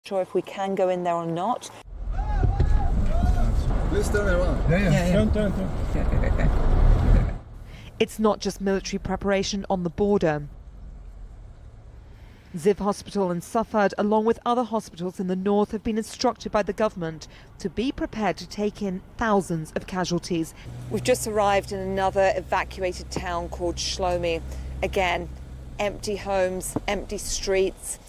sure if we can go in there or not. Let's turn around. Yeah. Turn. Okay. It's not just military preparation on the border. Ziv Hospital in Safad, along with other hospitals in the north, have been instructed by the government to be prepared to take in thousands of casualties. We've just arrived in another evacuated town called Shlomi. Again, empty homes, empty streets.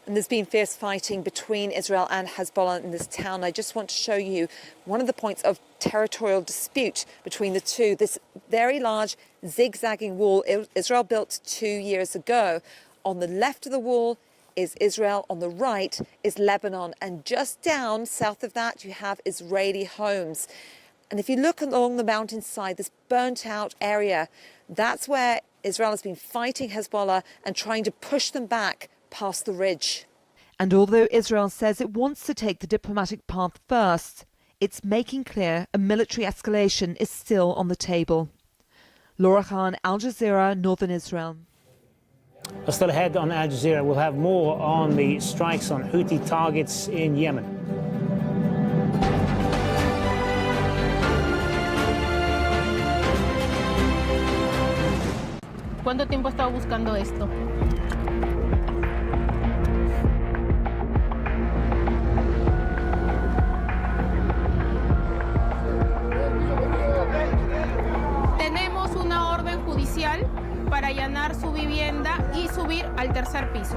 And there's been fierce fighting between Israel and Hezbollah in this town. I just want to show you one of the points of territorial dispute between the two. This very large zigzagging wall Israel built 2 years ago. On the left of the wall is Israel, on the right is Lebanon, and just down south of that you have Israeli homes. And if you look along the mountainside, this burnt out area, that's where Israel has been fighting Hezbollah and trying to push them back past the ridge. And although Israel says it wants to take the diplomatic path first, it's making clear a military escalation is still on the table. Laura Khan, Al Jazeera, Northern Israel. Still ahead on Al Jazeera, we'll have more on the strikes on Houthi targets in Yemen. ¿Cuánto tiempo ha estado buscando esto? Tenemos una orden judicial para allanar su vivienda y subir al tercer piso.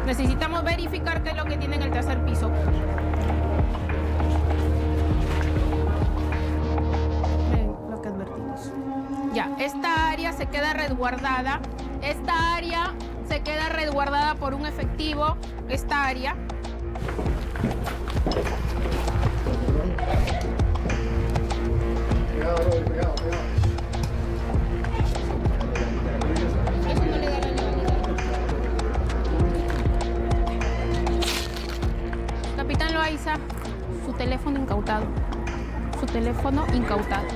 Necesitamos verificar qué es lo que tiene en el tercer piso. Lo que advertimos. Ya, esta área se queda resguardada. Esta área se queda resguardada por un efectivo. Esta área. Capitán Loaiza, su teléfono incautado. Su teléfono incautado.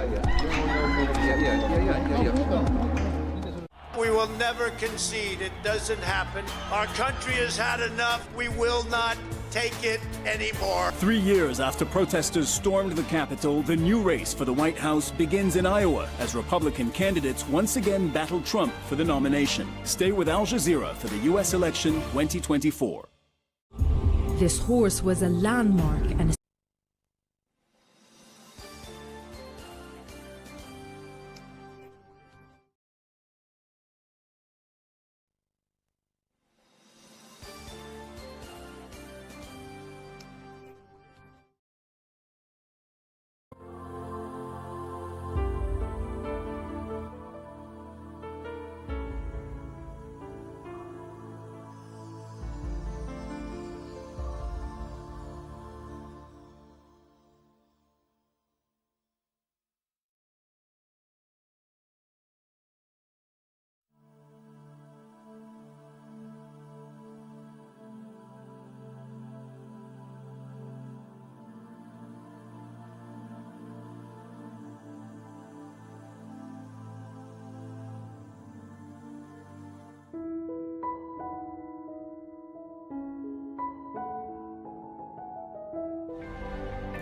We will never concede. It doesn't happen. Our country has had enough. We will not take it anymore. 3 years after protesters stormed the Capitol, the new race for the White House begins in Iowa as Republican candidates once again battle Trump for the nomination. Stay with Al Jazeera for the U.S. election 2024. This horse was a landmark and a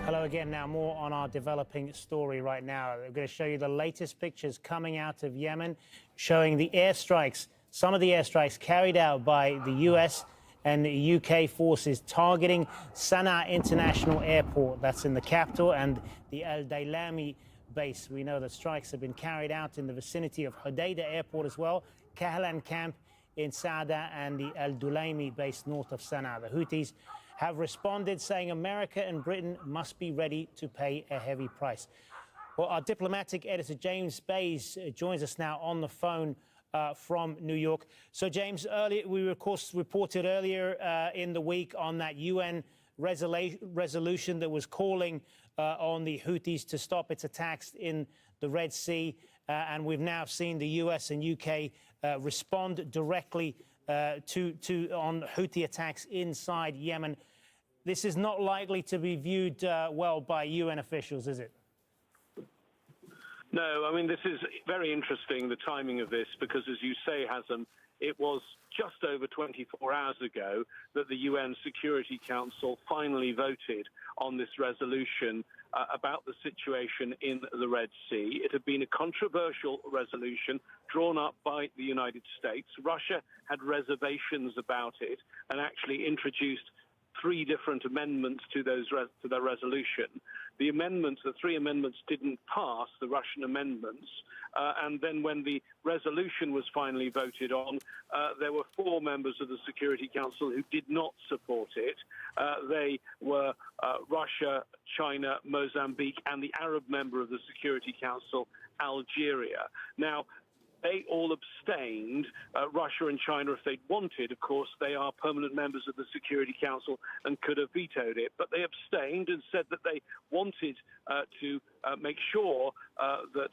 Hello again. Now more on our developing story right now. We're going to show you the latest pictures coming out of Yemen, showing the airstrikes, some of the airstrikes carried out by the US and the UK forces targeting Sana'a International Airport, that's in the capital, and the Al Dailami base. We know that strikes have been carried out in the vicinity of Hodeidah Airport as well, Kahlan Camp in Saada, and the Al Dulaimi base north of Sana'a. The Houthis have responded, saying America and Britain must be ready to pay a heavy price. Well, our diplomatic editor, James Bays, joins us now on the phone from New York. So, James, earlier, we, of course, reported earlier in the week on that UN resolution that was calling on the Houthis to stop its attacks in the Red Sea. And we've now seen the US and UK respond directly on Houthi attacks inside Yemen. This is not likely to be viewed well by UN officials, is it? No, I mean, this is very interesting, the timing of this, because, as you say, Hassan, it was just over 24 hours ago that the UN Security Council finally voted on this resolution about the situation in the Red Sea. It had been a controversial resolution drawn up by the United States. Russia had reservations about it and actually introduced 3 different amendments to the resolution. The 3 amendments didn't pass, the Russian amendments, and then when the resolution was finally voted on, there were 4 members of the Security Council who did not support it. They were Russia, China, Mozambique, and the Arab member of the Security Council, Algeria. Now, they all abstained. Russia and China, if they'd wanted, of course, they are permanent members of the Security Council and could have vetoed it. But they abstained and said that they wanted to make sure that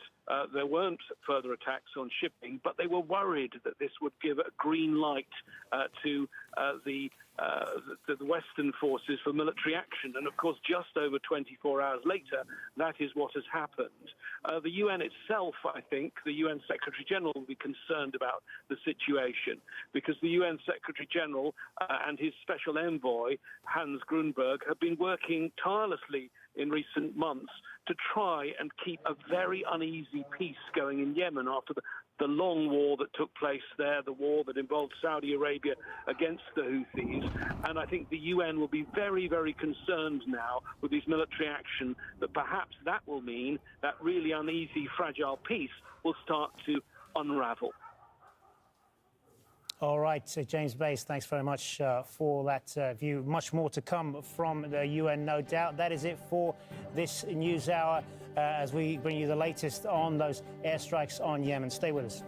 there weren't further attacks on shipping, but they were worried that this would give a green light to the Western forces for military action. And, of course, just over 24 hours later, that is what has happened. The UN itself, I think, the UN Secretary-General will be concerned about the situation because the UN Secretary-General and his special envoy, Hans Grunberg, have been working tirelessly in recent months to try and keep a very uneasy peace going in Yemen after the long war that took place there, the war that involved Saudi Arabia against the Houthis. And I think the UN will be very, very concerned now with this military action that perhaps that will mean that really uneasy, fragile peace will start to unravel. All right, James Bass, thanks very much for that view. Much more to come from the UN, no doubt. That is it for this news hour as we bring you the latest on those airstrikes on Yemen. Stay with us.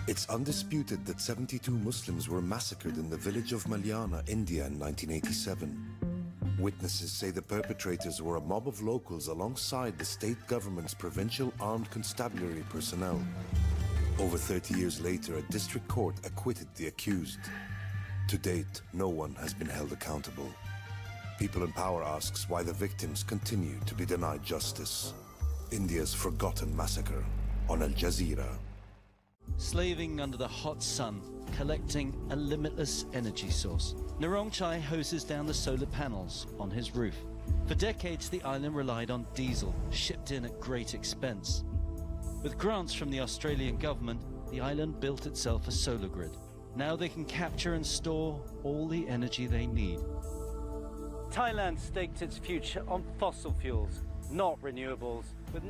It's undisputed that 72 Muslims were massacred in the village of Malyana, India in 1987. Witnesses say the perpetrators were a mob of locals alongside the state government's provincial armed constabulary personnel. Over 30 years later, a district court acquitted the accused. To date, no one has been held accountable. People in Power asks why the victims continue to be denied justice. India's forgotten massacre on Al Jazeera. Slaving under the hot sun, collecting a limitless energy source, Narongchai hoses down the solar panels on his roof. For decades, the island relied on diesel, shipped in at great expense. With grants from the Australian government, the island built itself a solar grid. Now they can capture and store all the energy they need. Thailand staked its future on fossil fuels, not renewables, with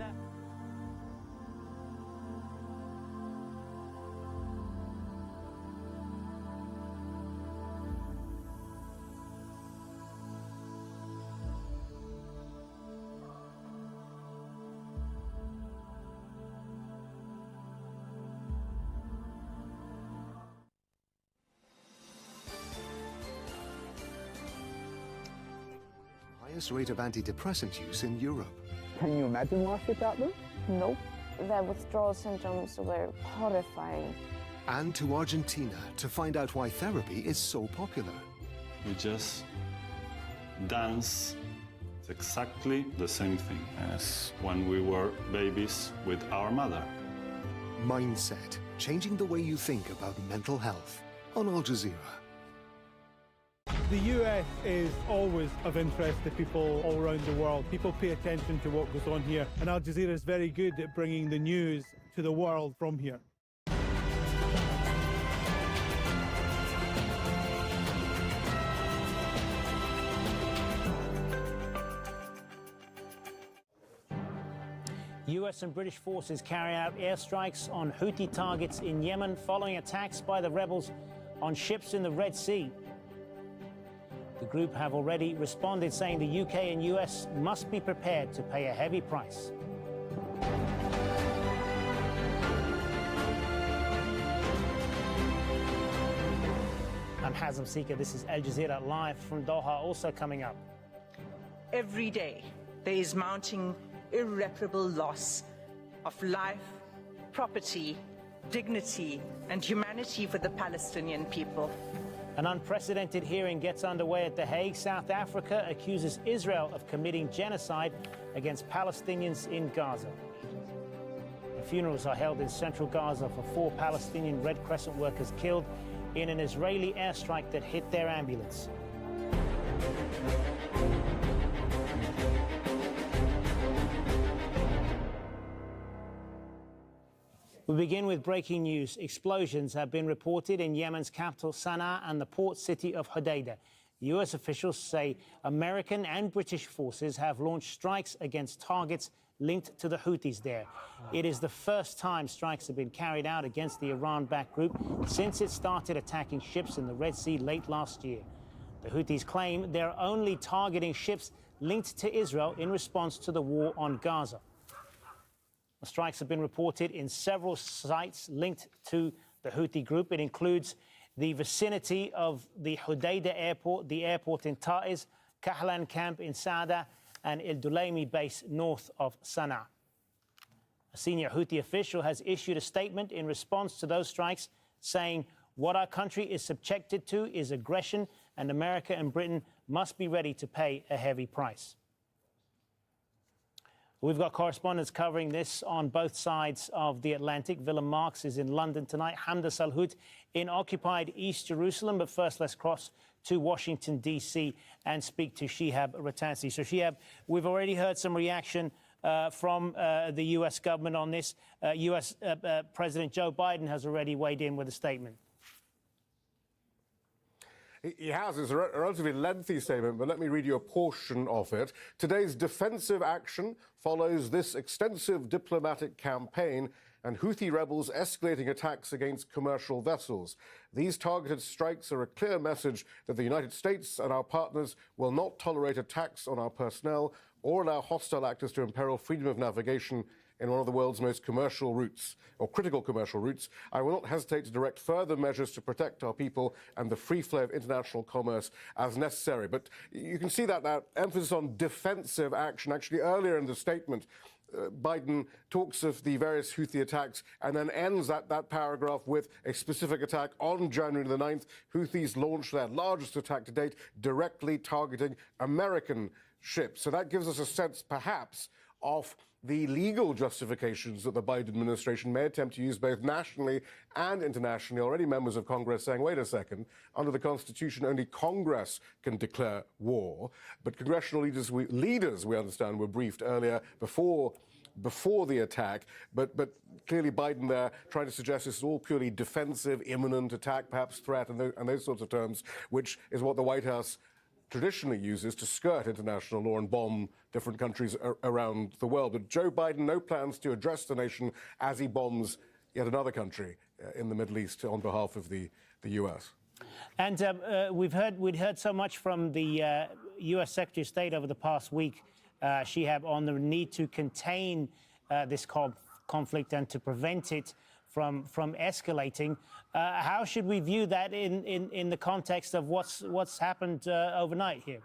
highest rate of antidepressant use in Europe. Can you imagine life without them? Nope. Their withdrawal symptoms were horrifying. And to Argentina to find out why therapy is so popular. We just dance. It's exactly the same thing as when we were babies with our mother. Mindset, changing the way you think about mental health on Al Jazeera. The US is always of interest to people all around the world. People pay attention to what goes on here, and Al Jazeera is very good at bringing the news to the world from here. US and British forces carry out airstrikes on Houthi targets in Yemen following attacks by the rebels on ships in the Red Sea. The group have already responded, saying the UK and US must be prepared to pay a heavy price. I'm Hazem Sika. This is Al Jazeera live from Doha. Also coming up. Every day there is mounting irreparable loss of life, property, dignity, and humanity for the Palestinian people. An unprecedented hearing gets underway at The Hague. South Africa accuses Israel of committing genocide against Palestinians in Gaza. Funerals are held in central Gaza for 4 Palestinian Red Crescent workers killed in an Israeli airstrike that hit their ambulance. We begin with breaking news. Explosions have been reported in Yemen's capital, Sana'a, and the port city of Hodeidah. U.S. officials say American and British forces have launched strikes against targets linked to the Houthis there. It is the first time strikes have been carried out against the Iran-backed group since it started attacking ships in the Red Sea late last year. The Houthis claim they're only targeting ships linked to Israel in response to the war on Gaza. The strikes have been reported in several sites linked to the Houthi group. It includes the vicinity of the Hodeidah airport, the airport in Taiz, Kahlan camp in Saada, and El Dulaimi base north of Sana'a. A senior Houthi official has issued a statement in response to those strikes, saying what our country is subjected to is aggression, and America and Britain must be ready to pay a heavy price. We've got correspondents covering this on both sides of the Atlantic. Willem Marks is in London tonight, Hamda Salhout in occupied East Jerusalem. But first, let's cross to Washington, D.C. and speak to Shihab Rattansi. So, Shihab, we've already heard some reaction from the U.S. government on this. U.S. President Joe Biden has already weighed in with a statement. He has. It's a relatively lengthy statement, but let me read you a portion of it. Today's defensive action follows this extensive diplomatic campaign and Houthi rebels escalating attacks against commercial vessels. These targeted strikes are a clear message that the United States and our partners will not tolerate attacks on our personnel or allow hostile actors to imperil freedom of navigation in one of the world's most commercial routes, or critical commercial routes. I will not hesitate to direct further measures to protect our people and the free flow of international commerce as necessary. But you can see that emphasis on defensive action. Actually, earlier in the statement, Biden talks of the various Houthi attacks and then ends that paragraph with a specific attack on January the 9th. Houthis launched their largest attack to date, directly targeting American ships. So that gives us a sense, perhaps, of the legal justifications that the Biden administration may attempt to use both nationally and internationally. Already members of Congress saying, wait a second, under the Constitution, only Congress can declare war. But congressional leaders, we understand, were briefed earlier before the attack. But clearly Biden there trying to suggest this is all purely defensive, imminent attack, perhaps threat, and those sorts of terms, which is what the White House traditionally uses to skirt international law and bomb different countries around the world. But Joe Biden, no plans to address the nation as he bombs yet another country in the Middle East on behalf of the U.S. And we'd heard so much from the U.S. Secretary of State over the past week, Shihab, on the need to contain this conflict and to prevent it from escalating. How should we view that in the context of what's happened overnight here?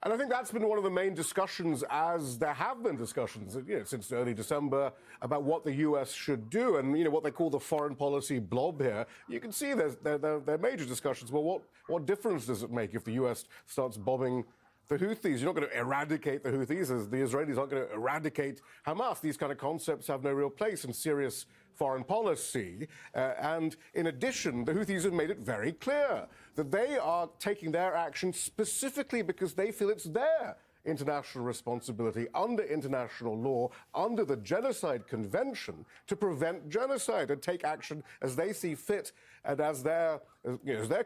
And I think that's been one of the main discussions, as there have been discussions, since early December about what the U.S. should do, and what they call the foreign policy blob here. You can see there are major discussions. Well, what difference does it make if the U.S. starts bombing the Houthis? You're not going to eradicate the Houthis, as the Israelis aren't going to eradicate Hamas. These kind of concepts have no real place in serious foreign policy. And in addition, the Houthis have made it very clear that they are taking their action specifically because they feel it's their international responsibility under international law, under the Genocide Convention, to prevent genocide and take action as they see fit and as their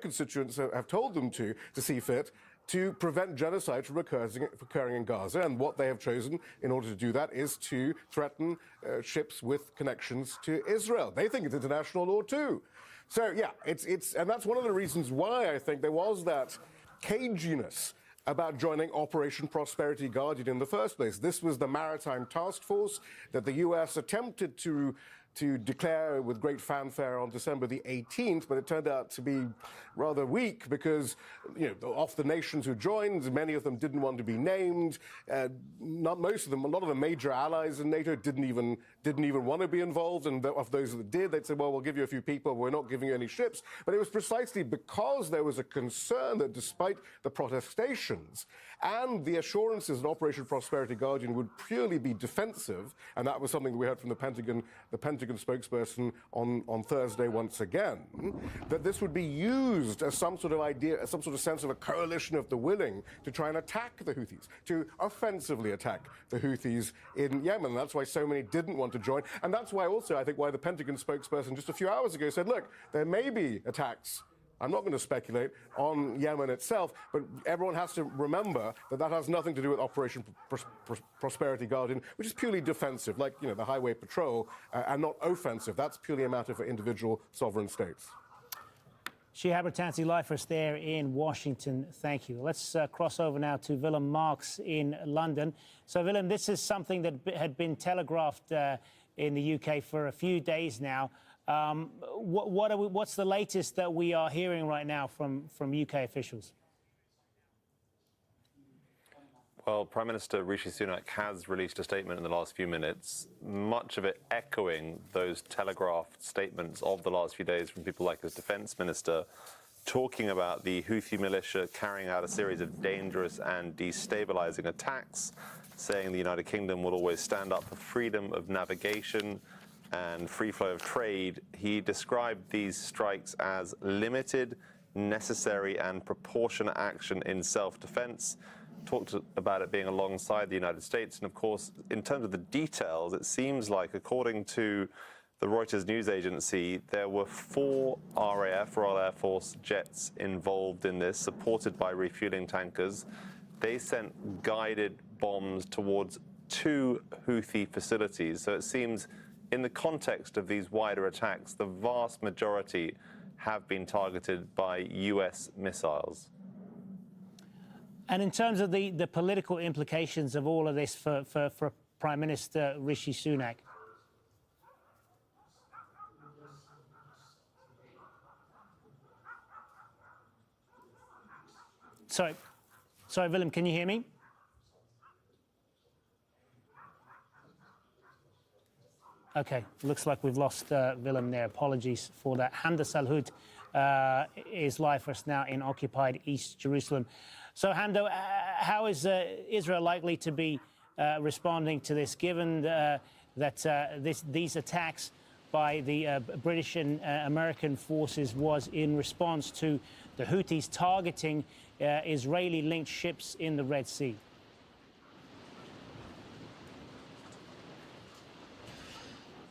constituents have told them to see fit, to prevent genocide from occurring in Gaza. And what they have chosen in order to do that is to threaten ships with connections to Israel. They think it's international law too. So yeah, and that's one of the reasons why I think there was that caginess about joining Operation Prosperity Guardian in the first place. This was the maritime task force that the U.S. attempted to declare with great fanfare on December the 18th, but it turned out to be rather weak because, of the nations who joined, many of them didn't want to be named. A lot of the major allies in NATO didn't even didn't even want to be involved, and of those that did, they'd say, well, we'll give you a few people, but we're not giving you any ships. But it was precisely because there was a concern that despite the protestations and the assurances that Operation Prosperity Guardian would purely be defensive, and that was something that we heard from the Pentagon spokesperson on Thursday once again, that this would be used as some sort of idea, as some sort of sense of a coalition of the willing to try and attack the Houthis, to offensively attack the Houthis in Yemen. That's why so many didn't want to join, and that's why also, I think, why the Pentagon spokesperson just a few hours ago said, look, there may be attacks, I'm not going to speculate, on Yemen itself, but everyone has to remember that that has nothing to do with Operation Prosperity Guardian, which is purely defensive, like, you know, the highway patrol, and not offensive. That's purely a matter for individual sovereign states. Shihab Rattansi live for us there in Washington. Thank you. Let's cross over now to Willem Marks in London. So, Willem, this is something that had been telegraphed in the UK for a few days now. What's the latest that we are hearing right now from UK officials? Well, Prime Minister Rishi Sunak has released a statement in the last few minutes, much of it echoing those telegraphed statements of the last few days from people like his defence minister, talking about the Houthi militia carrying out a series of dangerous and destabilising attacks, saying the United Kingdom will always stand up for freedom of navigation and free flow of trade. He described these strikes as limited, necessary and proportionate action in self-defense, talked about it being alongside the United States. And of course, in terms of the details, it seems like, according to the Reuters news agency, there were 4 RAF, Royal Air Force jets involved in this, supported by refueling tankers. They sent guided bombs towards 2 Houthi facilities. So it seems, in the context of these wider attacks, the vast majority have been targeted by US missiles. And in terms of the political implications of all of this for Prime Minister Rishi Sunak? Sorry, Willem, can you hear me? Okay, looks like we've lost Willem there. Apologies for that. Handa Salhoud is live for us now in occupied East Jerusalem. So, Hando, how is Israel likely to be responding to this, given that these attacks by the British and American forces was in response to the Houthis targeting Israeli-linked ships in the Red Sea?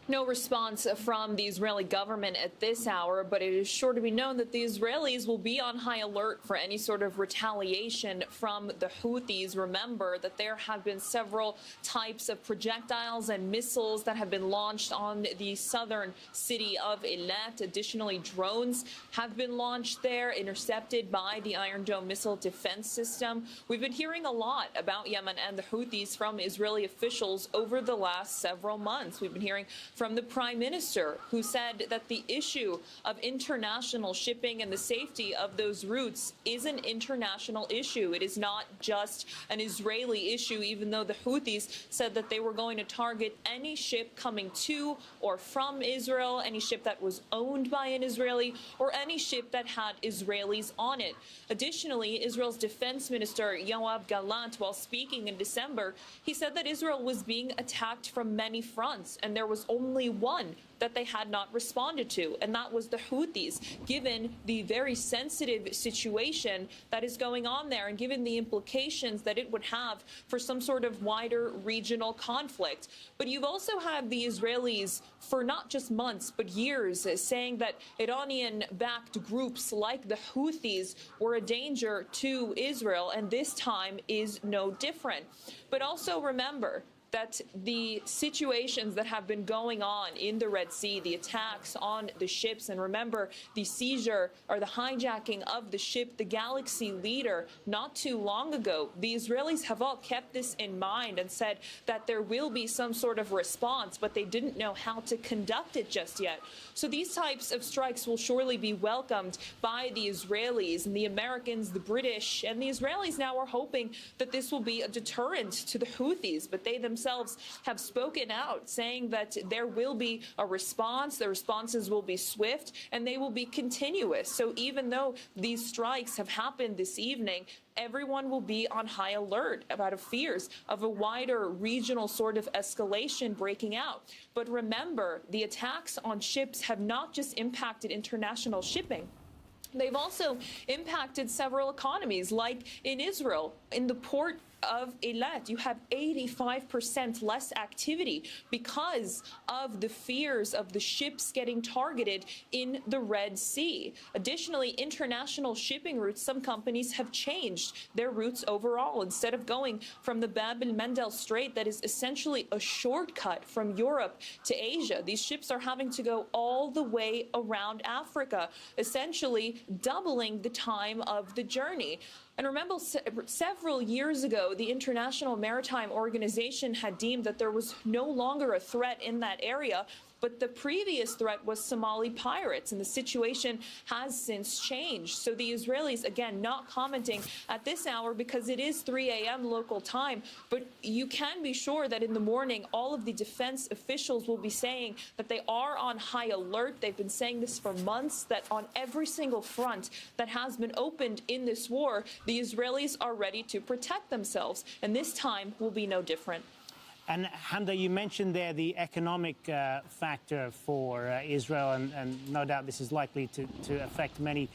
No response from the Israeli government at this hour, but it is sure to be known that the Israelis will be on high alert for any sort of retaliation from the Houthis. Remember that there have been several types of projectiles and missiles that have been launched on the southern city of Eilat. Additionally, drones have been launched there, intercepted by the Iron Dome missile defense system. We've been hearing a lot about Yemen and the Houthis from Israeli officials over the last several months. We've been hearing from the Prime Minister, who said that the issue of international shipping and the safety of those routes is an international issue. It is not just an Israeli issue, even though the Houthis said that they were going to target any ship coming to or from Israel, any ship that was owned by an Israeli, or any ship that had Israelis on it. Additionally, Israel's defense minister, Yoav Gallant, while speaking in December, he said that Israel was being attacked from many fronts, and there was only one that they had not responded to, and that was the Houthis, given the very sensitive situation that is going on there and given the implications that it would have for some sort of wider regional conflict. But you've also had the Israelis for not just months but years saying that Iranian-backed groups like the Houthis were a danger to Israel, and this time is no different. But also remember that the situations that have been going on in the Red Sea, the attacks on the ships, and remember the seizure or the hijacking of the ship, the Galaxy Leader, not too long ago, the Israelis have all kept this in mind and said that there will be some sort of response, but they didn't know how to conduct it just yet. So these types of strikes will surely be welcomed by the Israelis, and the Americans, the British, and the Israelis now are hoping that this will be a deterrent to the Houthis, but they themselves themselves have spoken out, saying that there will be a response, the responses will be swift, and they will be continuous. So even though these strikes have happened this evening, everyone will be on high alert about fears of a wider regional sort of escalation breaking out. But remember, the attacks on ships have not just impacted international shipping. They've also impacted several economies, like in Israel, in the port of Eilat, you have 85% less activity because of the fears of the ships getting targeted in the Red Sea. Additionally, international shipping routes, some companies have changed their routes overall. Instead of going from the Bab el-Mandeb Strait, that is essentially a shortcut from Europe to Asia, these ships are having to go all the way around Africa, essentially doubling the time of the journey. And remember, several years ago, the International Maritime Organization had deemed that there was no longer a threat in that area, but the previous threat was Somali pirates, and the situation has since changed. So the Israelis, again, not commenting at this hour because it is 3 a.m. local time, but you can be sure that in the morning, all of the defense officials will be saying that they are on high alert. They've been saying this for months, that on every single front that has been opened in this war, the Israelis are ready to protect themselves, and this time will be no different. And Hamda, you mentioned there the economic factor for Israel, and no doubt this is likely to affect many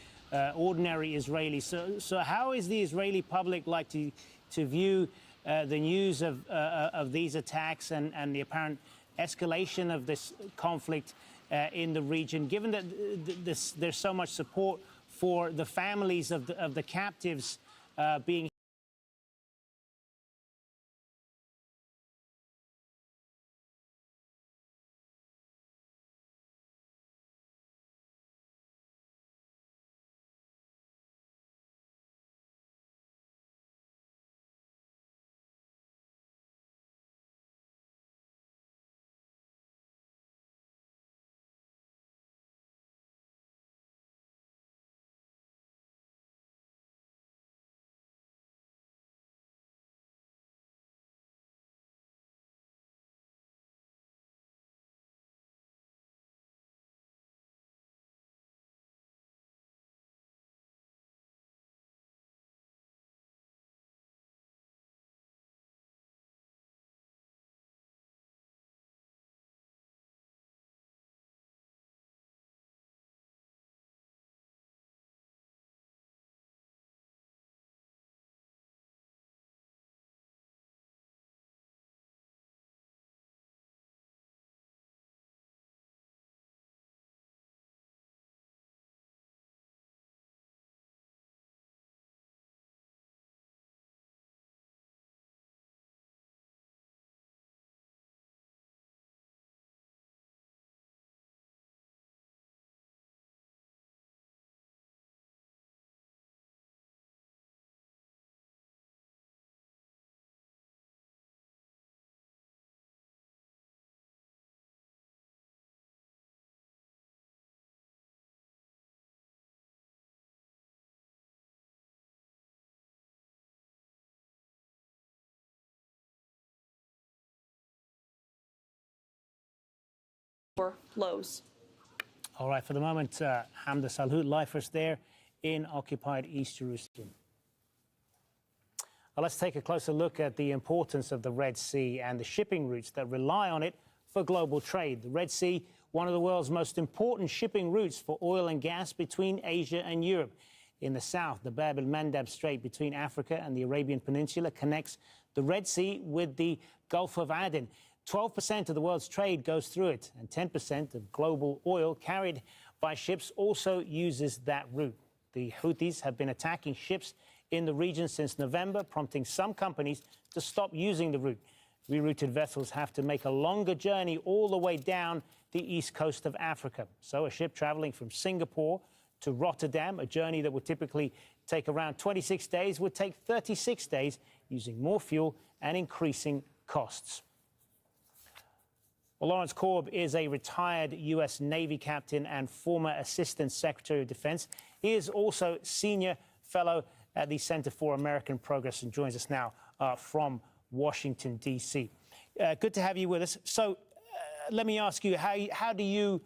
ordinary Israelis. So how is the Israeli public like to view the news of these attacks and the apparent escalation of this conflict in the region, given that there's so much support for the families of the captives being lows. All right, for the moment, Hamda Salhout live for us there in occupied East Jerusalem. Well, let's take a closer look at the importance of the Red Sea and the shipping routes that rely on it for global trade. The Red Sea, one of the world's most important shipping routes for oil and gas between Asia and Europe. In the south, the Bab el-Mandeb Strait between Africa and the Arabian Peninsula connects the Red Sea with the Gulf of Aden. 12% of the world's trade goes through it, and 10% of global oil carried by ships also uses that route. The Houthis have been attacking ships in the region since November, prompting some companies to stop using the route. Rerouted vessels have to make a longer journey all the way down the east coast of Africa. So a ship traveling from Singapore to Rotterdam, a journey that would typically take around 26 days, would take 36 days, using more fuel and increasing costs. Well, Lawrence Korb is a retired U.S. Navy captain and former Assistant Secretary of Defense. He is also Senior Fellow at the Center for American Progress and joins us now from Washington, D.C. Good to have you with us. So let me ask you, how do you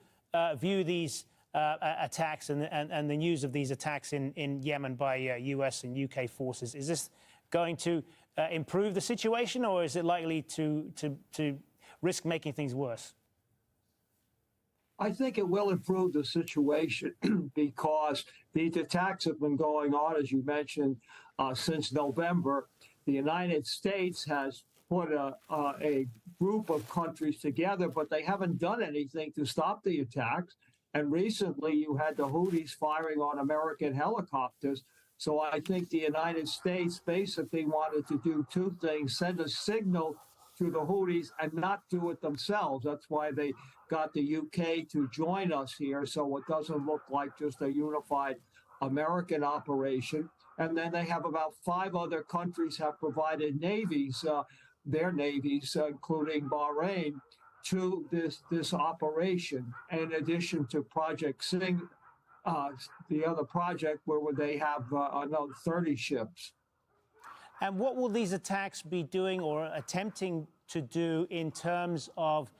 view these attacks and the news of these attacks in Yemen by US and UK forces? Is this going to improve the situation, or is it likely to risk making things worse? I think it will improve the situation because these attacks have been going on, as you mentioned, since November. The United States has put a group of countries together, but they haven't done anything to stop the attacks. And recently you had the Houthis firing on American helicopters. So I think the United States basically wanted to do two things: send a signal to the Houthis and not do it themselves. That's why they got the UK to join us here, so it doesn't look like just a unified American operation. And then they have about 5 other countries have provided navies, their navies, including Bahrain, to this operation, in addition to Project Sing, the other project where they have another 30 ships. And what will these attacks be doing or attempting to do in terms of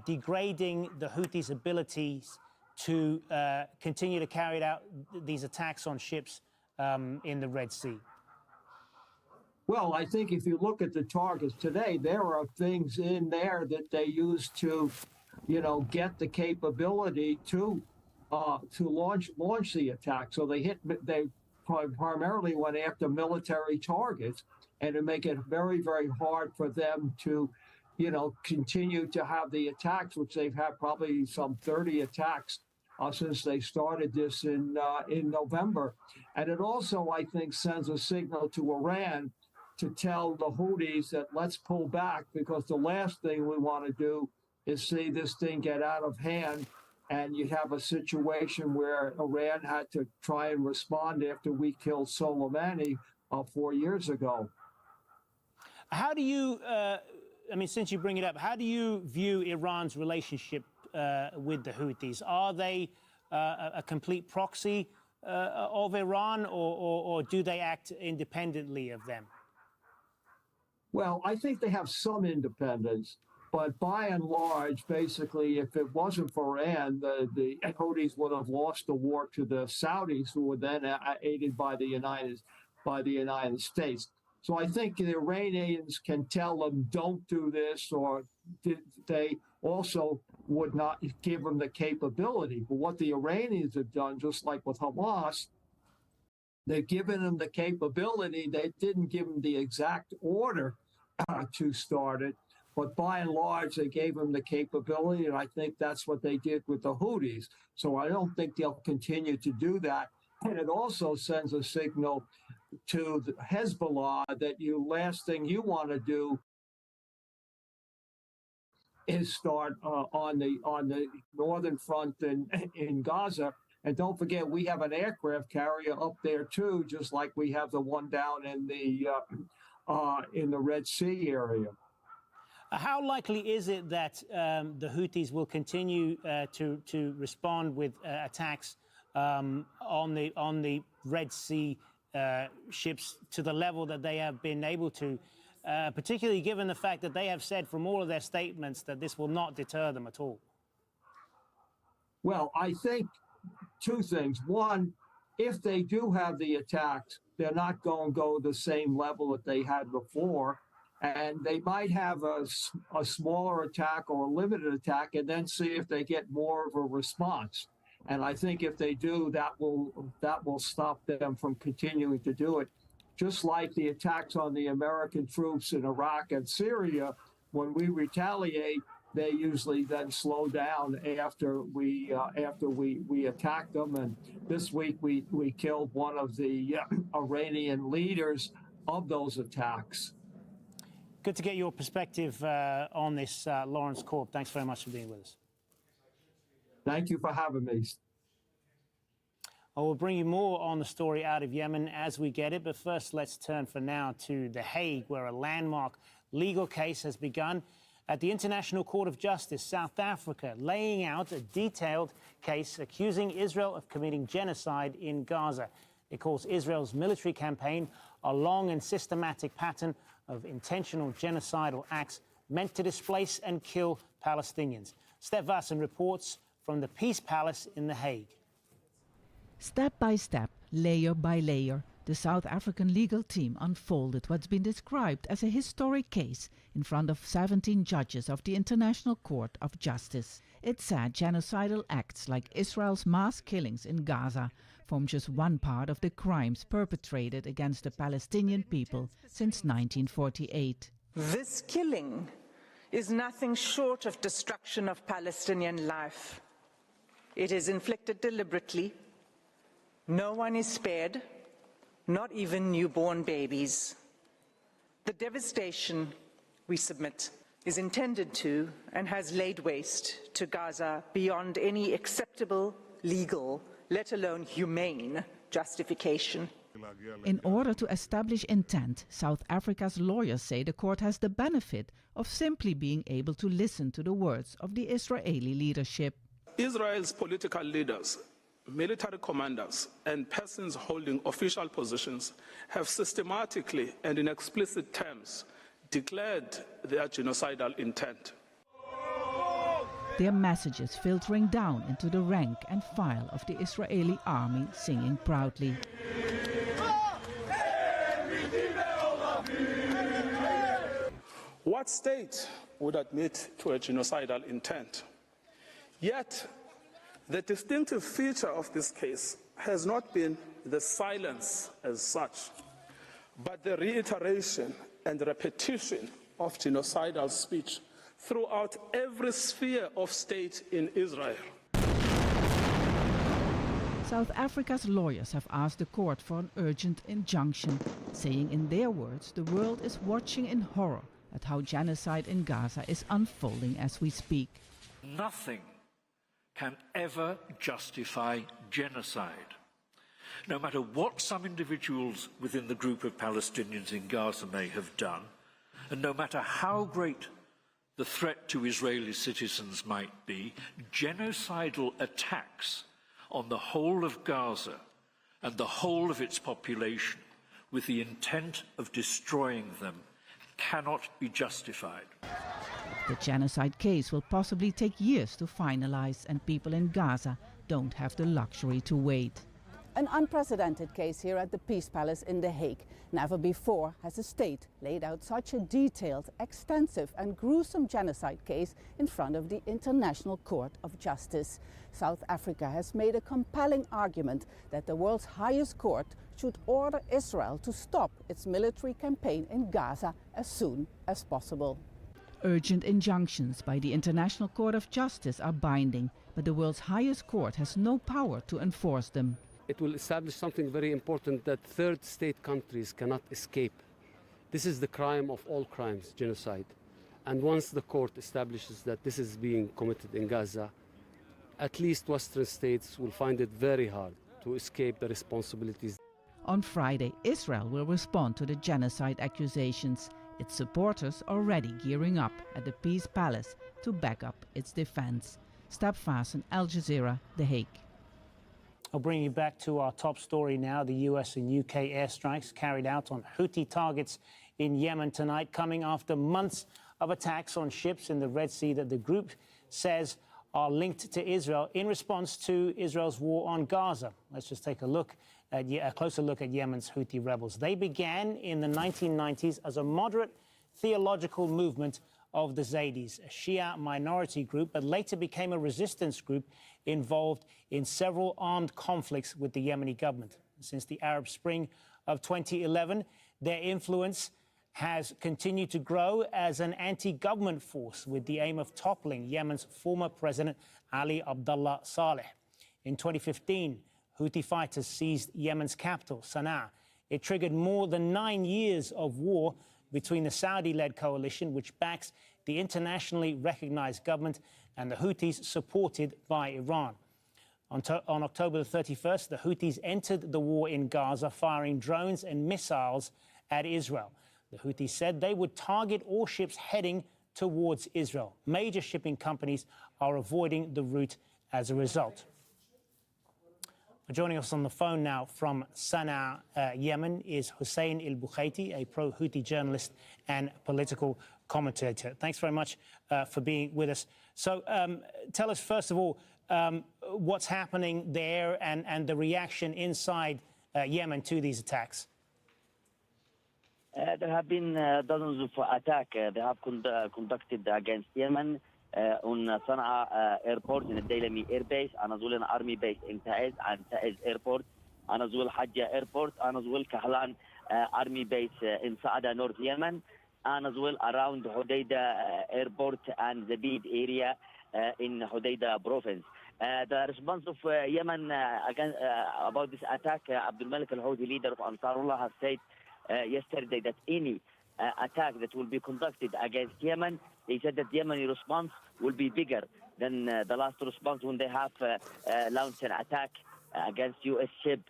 degrading the Houthis' abilities to continue to carry out these attacks on ships in the Red Sea? Well, I think if you look at the targets today, there are things in there that they use to, get the capability to launch the attack. So they primarily went after military targets, and to make it very, very hard for them to, continue to have the attacks, which they've had probably some 30 attacks since they started this in November. And it also, I think, sends a signal to Iran to tell the Houthis that let's pull back, because the last thing we want to do is see this thing get out of hand. And you have a situation where Iran had to try and respond after we killed Soleimani 4 years ago. How do you, since you bring it up, how do you view Iran's relationship with the Houthis? Are they a complete proxy of Iran, or do they act independently of them? Well, I think they have some independence. But by and large, basically, if it wasn't for Iran, the Houthis would have lost the war to the Saudis, who were then aided by the United States. So I think the Iranians can tell them, don't do this, or they also would not give them the capability. But what the Iranians have done, just like with Hamas, they've given them the capability. They didn't give them the exact order to start it. But by and large, they gave them the capability, and I think that's what they did with the Houthis. So I don't think they'll continue to do that. And it also sends a signal to the Hezbollah that last thing you want to do is start on the northern front in Gaza. And don't forget, we have an aircraft carrier up there too, just like we have the one down in the Red Sea area. How likely is it that the Houthis will continue to respond with attacks on the Red Sea ships to the level that they have been able to, particularly given the fact that they have said from all of their statements that this will not deter them at all? Well, I think two things. One, if they do have the attacks, they're not going to go the same level that they had before. And they might have a smaller attack or a limited attack, and then see if they get more of a response. And I think if they do, that will stop them from continuing to do it. Just like the attacks on the American troops in Iraq and Syria, when we retaliate, they usually then slow down after we attack them. And this week we killed one of the Iranian leaders of those attacks. Good to get your perspective on this, Lawrence Korb. Thanks very much for being with us. Thank you for having me. I will bring you more on the story out of Yemen as we get it. But first, let's turn for now to The Hague, where a landmark legal case has begun at the International Court of Justice, South Africa, laying out a detailed case accusing Israel of committing genocide in Gaza. It calls Israel's military campaign a long and systematic pattern of intentional genocidal acts meant to displace and kill Palestinians. Steph Vasson reports from the Peace Palace in The Hague. Step by step, layer by layer, the South African legal team unfolded what's been described as a historic case in front of 17 judges of the International Court of Justice. It said genocidal acts like Israel's mass killings in Gaza form just one part of the crimes perpetrated against the Palestinian people since 1948. This killing is nothing short of destruction of Palestinian life. It is inflicted deliberately. No one is spared, not even newborn babies. The devastation, we submit, is intended to and has laid waste to Gaza beyond any acceptable, legal, let alone humane justification. In order to establish intent, South Africa's lawyers say the court has the benefit of simply being able to listen to the words of the Israeli leadership. Israel's political leaders, military commanders, and persons holding official positions have systematically and in explicit terms declared their genocidal intent. Their messages filtering down into the rank and file of the Israeli army, singing proudly. What state would admit to a genocidal intent? Yet, the distinctive feature of this case has not been the silence as such, but the reiteration and repetition of genocidal speech throughout every sphere of state in Israel. South Africa's lawyers have asked the court for an urgent injunction, saying in their words the world is watching in horror at how genocide in Gaza is unfolding as we speak. Nothing can ever justify genocide. No matter what some individuals within the group of Palestinians in Gaza may have done, and no matter how great the threat to Israeli citizens might be, genocidal attacks on the whole of Gaza and the whole of its population with the intent of destroying them cannot be justified. The genocide case will possibly take years to finalize, and people in Gaza don't have the luxury to wait. An unprecedented case here at the Peace Palace in The Hague. Never before has a state laid out such a detailed, extensive and gruesome genocide case in front of the International Court of Justice. South Africa has made a compelling argument that the world's highest court should order Israel to stop its military campaign in Gaza as soon as possible. Urgent injunctions by the International Court of Justice are binding, but the world's highest court has no power to enforce them. It will establish something very important that third state countries cannot escape. This is the crime of all crimes, genocide. And once the court establishes that this is being committed in Gaza, at least Western states will find it very hard to escape the responsibilities. On Friday, Israel will respond to the genocide accusations. Its supporters are already gearing up at the Peace Palace to back up its defense. Step Fasten, Al Jazeera, The Hague. I'll bring you back to our top story now. The US and UK airstrikes carried out on Houthi targets in Yemen tonight, coming after months of attacks on ships in the Red Sea that the group says are linked to Israel in response to Israel's war on Gaza. Let's just take a closer look at Yemen's Houthi rebels. They began in the 1990s as a moderate theological movement of the Zaydis, a Shia minority group, but later became a resistance group involved in several armed conflicts with the Yemeni government. Since the Arab Spring of 2011, their influence has continued to grow as an anti-government force with the aim of toppling Yemen's former president Ali Abdullah Saleh. In 2015, Houthi fighters seized Yemen's capital, Sana'a. It triggered more than 9 years of war between the Saudi-led coalition, which backs the internationally recognized government, and the Houthis supported by Iran. On October the 31st, the Houthis entered the war in Gaza, firing drones and missiles at Israel. The Houthis said they would target all ships heading towards Israel. Major shipping companies are avoiding the route as a result. Joining us on the phone now from Sana'a, Yemen, is Hussein al-Bukhaiti, a pro-Houthi journalist and political commentator. Thanks very much for being with us. So tell us, first of all, what's happening there and the reaction inside Yemen to these attacks. There have been dozens of attacks they have conducted against Yemen on Sana'a airport, in the Daylami air base, and as well an army base in Taiz and Taiz airport, and as well Hajja airport, and as well Kahlan army base in Saada, North Yemen, and as well around Hodeidah airport and the Bid area in Hodeidah province. The response of Yemen about this attack, Abdul Malik al-Houthi, leader of Ansarullah, has said yesterday that any attack that will be conducted against Yemen, they said that the Yemeni response will be bigger than the last response when they have launched an attack against U.S. ship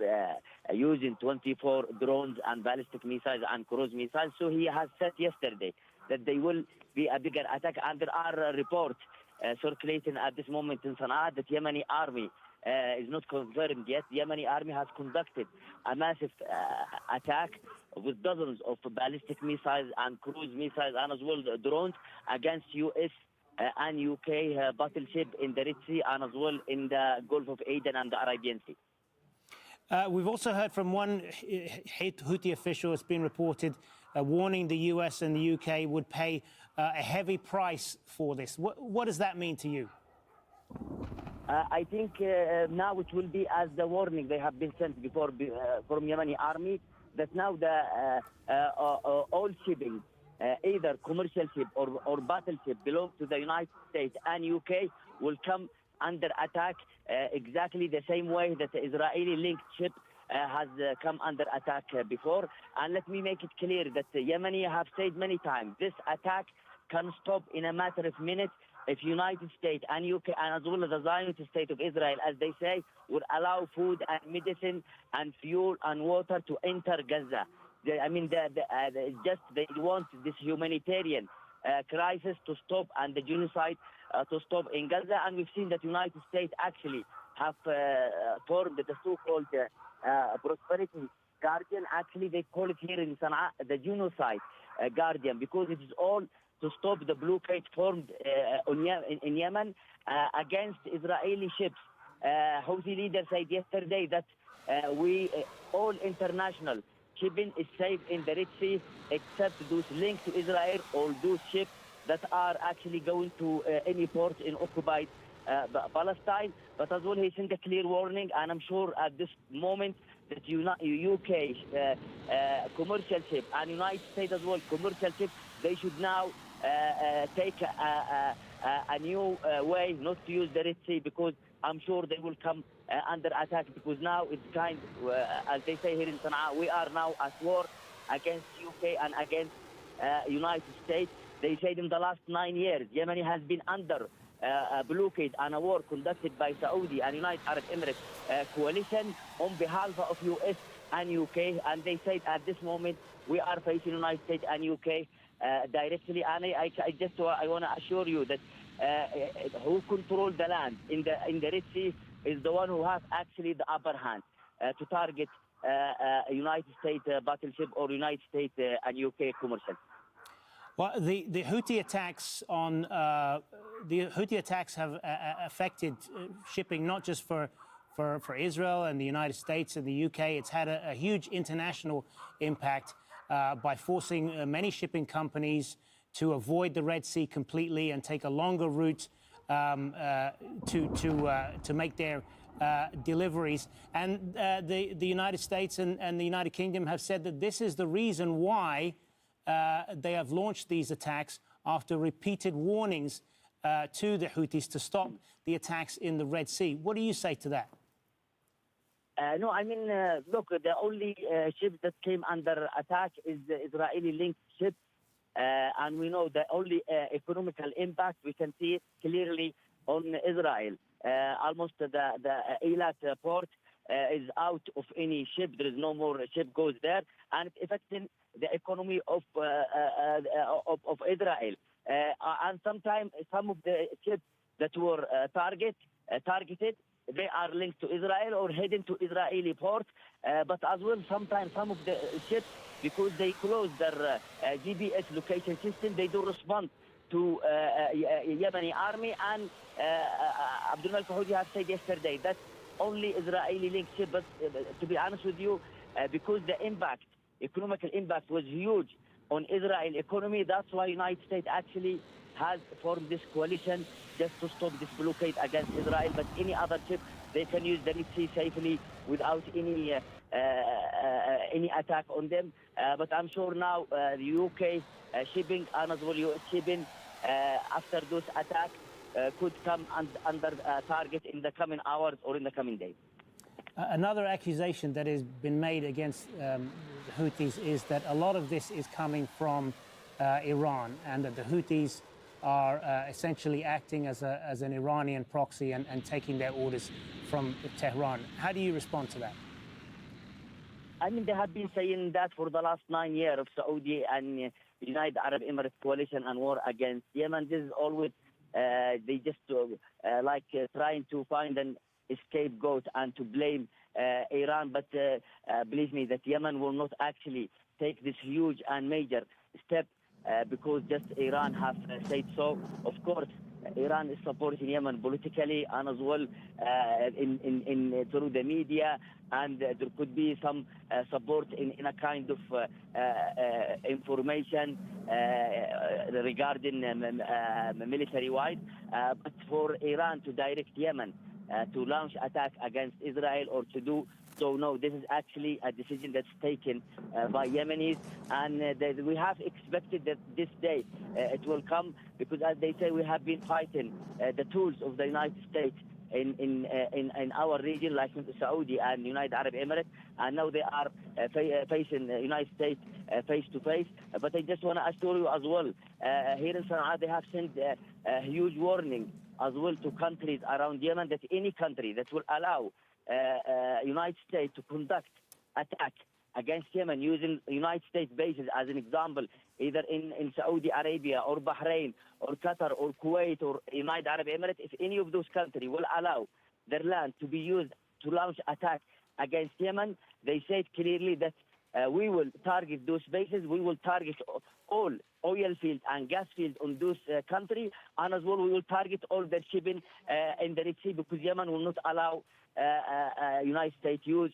using 24 drones and ballistic missiles and cruise missiles. So he has said yesterday that they will be a bigger attack, and there are reports circulating at this moment in Sana'a that Yemeni army is not confirmed yet. The Yemeni army has conducted a massive attack with dozens of ballistic missiles and cruise missiles and as well drones against U.S. and UK battleship in the Red Sea and as well in the Gulf of Aden and the Arabian Sea. We've also heard from one Houthi official, it's been reported, warning the US and the UK would pay a heavy price for this. What does that mean to you? I think now it will be as the warning they have been sent before from Yemeni army, that now all shipping, either commercial ship or battleship belong to the United States and UK, will come under attack exactly the same way that the Israeli-linked ship has come under attack before. And let me make it clear that the Yemeni have said many times, this attack can stop in a matter of minutes if United States and UK and as well as the Zionist state of Israel, as they say, would allow food and medicine and fuel and water to enter Gaza. They want this humanitarian crisis to stop and the genocide to stop in Gaza. And we've seen that United States actually have formed the so-called prosperity guardian. Actually, they call it here in Sana'a the genocide guardian, because it is all to stop the blockade formed in Yemen against Israeli ships. Houthi leader said yesterday that all international shipping is safe in the Red Sea except those linked to Israel or those ships that are actually going to any port in occupied Palestine. But as well, he sent a clear warning, and I'm sure at this moment that UK commercial ship and United States as well commercial ship, they should now take a new way not to use the Red Sea, because I'm sure they will come under attack, because now it's kind, as they say here in Sana'a, we are now at war against UK and against United States. They said in the last 9 years, Yemen has been under a blockade and a war conducted by Saudi and United Arab Emirates coalition on behalf of US and UK. And they said at this moment, we are facing United States and UK directly. And I want to assure you that who control the land in the Red Sea is the one who has actually the upper hand to target United States battleship or United States and UK commercial. Well, the Houthi attacks have affected shipping not just for Israel and the United States and the UK. It's had a huge international impact by forcing many shipping companies to avoid the Red Sea completely and take a longer route to make their deliveries. And the United States and the United Kingdom have said that this is the reason why they have launched these attacks, after repeated warnings to the Houthis to stop the attacks in the Red Sea. What do you say to that? No, I mean, look, the only ship that came under attack is the Israeli-linked ship. And we know the only economical impact, we can see it clearly on Israel. Almost the Eilat port is out of any ship. There is no more ship goes there, and it's affecting the economy of Israel. And sometimes some of the ships that were target targeted. They are linked to Israel or heading to Israeli port. But as well, sometimes some of the ships, because they close their GPS location system, they do respond to Yemeni army. And Abdul Malik Houthi have said yesterday that only Israeli linked ship. But to be honest with you, because the economical impact was huge on Israel economy, that's why United States actually has formed this coalition just to stop this blockade against Israel. But any other ship, they can use the Red Sea safely without any attack on them. But I'm sure now the UK shipping and as well US shipping after those attacks could come under target in the coming hours or in the coming days. Another accusation that has been made against the Houthis is that a lot of this is coming from Iran, and that the Houthis are essentially acting as an Iranian proxy and taking their orders from Tehran. How do you respond to that? I mean, they have been saying that for the last 9 years of Saudi and United Arab Emirates coalition and war against Yemen. This is always, they just trying to find an scapegoat and to blame Iran. But believe me, that Yemen will not actually take this huge and major step because just Iran have said so. Of course, Iran is supporting Yemen politically and as well through the media, and there could be some support in a kind of information regarding military-wide. But for Iran to direct Yemen to launch attack against Israel or to do so, no, this is actually a decision that's taken by Yemenis, and we have expected that this day it will come, because as they say, we have been fighting the tools of the United States in our region, like Saudi and United Arab Emirates, and now they are facing the United States face to face. But I just want to assure you as well, here in Sana'a, they have sent a huge warning as well to countries around Yemen, that any country that will allow United States to conduct attack against Yemen using United States bases as an example, either in Saudi Arabia or Bahrain or Qatar or Kuwait or United Arab Emirates, if any of those countries will allow their land to be used to launch attack against Yemen, they said clearly that we will target those bases, we will target all oil fields and gas fields on those countries, and as well we will target all their shipping in the Red Sea, because Yemen will not allow United States use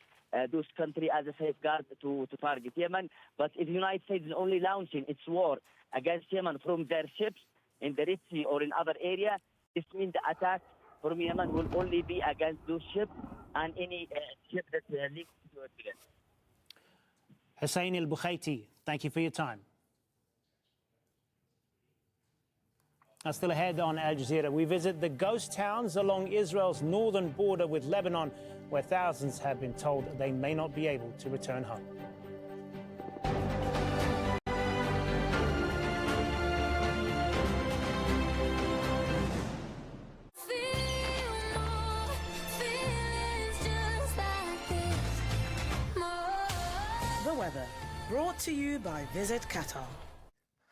those countries as a safeguard to target Yemen. But if the United States is only launching its war against Yemen from their ships in the Red Sea or in other areas, this means the attack from Yemen will only be against those ships and any ship that links to it. Hussein al-Bukhaiti, thank you for your time. Now, still ahead on Al Jazeera, we visit the ghost towns along Israel's northern border with Lebanon, where thousands have been told they may not be able to return home. The weather, brought to you by Visit Qatar.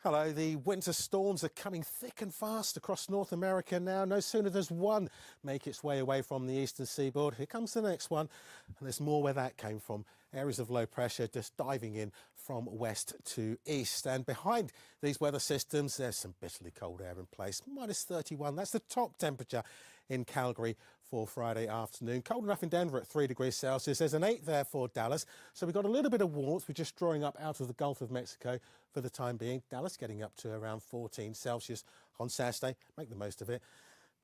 Hello, the winter storms are coming thick and fast across North America now. No sooner does one make its way away from the eastern seaboard, here comes the next one, and there's more where that came from. Areas of low pressure just diving in from west to east. And behind these weather systems, there's some bitterly cold air in place. Minus 31, that's the top temperature in Calgary for Friday afternoon. Cold enough in Denver at 3 degrees Celsius. There's an 8 there for Dallas. So we've got a little bit of warmth. We're just drawing up out of the Gulf of Mexico for the time being. Dallas getting up to around 14 Celsius on Saturday. Make the most of it.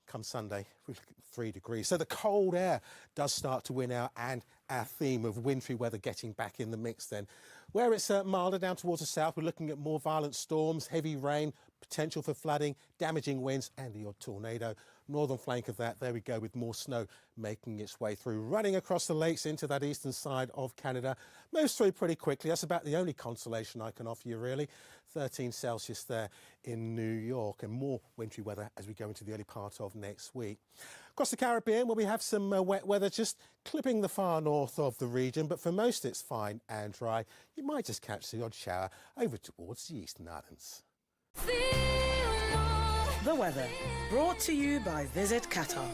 Come Sunday, we look at 3 degrees. So the cold air does start to win out, and our theme of wintry weather getting back in the mix then. Where it's milder down towards the south, we're looking at more violent storms, heavy rain, potential for flooding, damaging winds and the odd tornado. Northern flank of that, there we go, with more snow making its way through, running across the lakes into that eastern side of Canada. Moves through pretty quickly. That's about the only consolation I can offer you, really. 13 Celsius there in New York, and more wintry weather as we go into the early part of next week. Across the Caribbean, where we have some wet weather just clipping the far north of the region, but for most it's fine and dry. You might just catch the odd shower over towards the Eastern Islands. The weather, brought to you by Visit Qatar.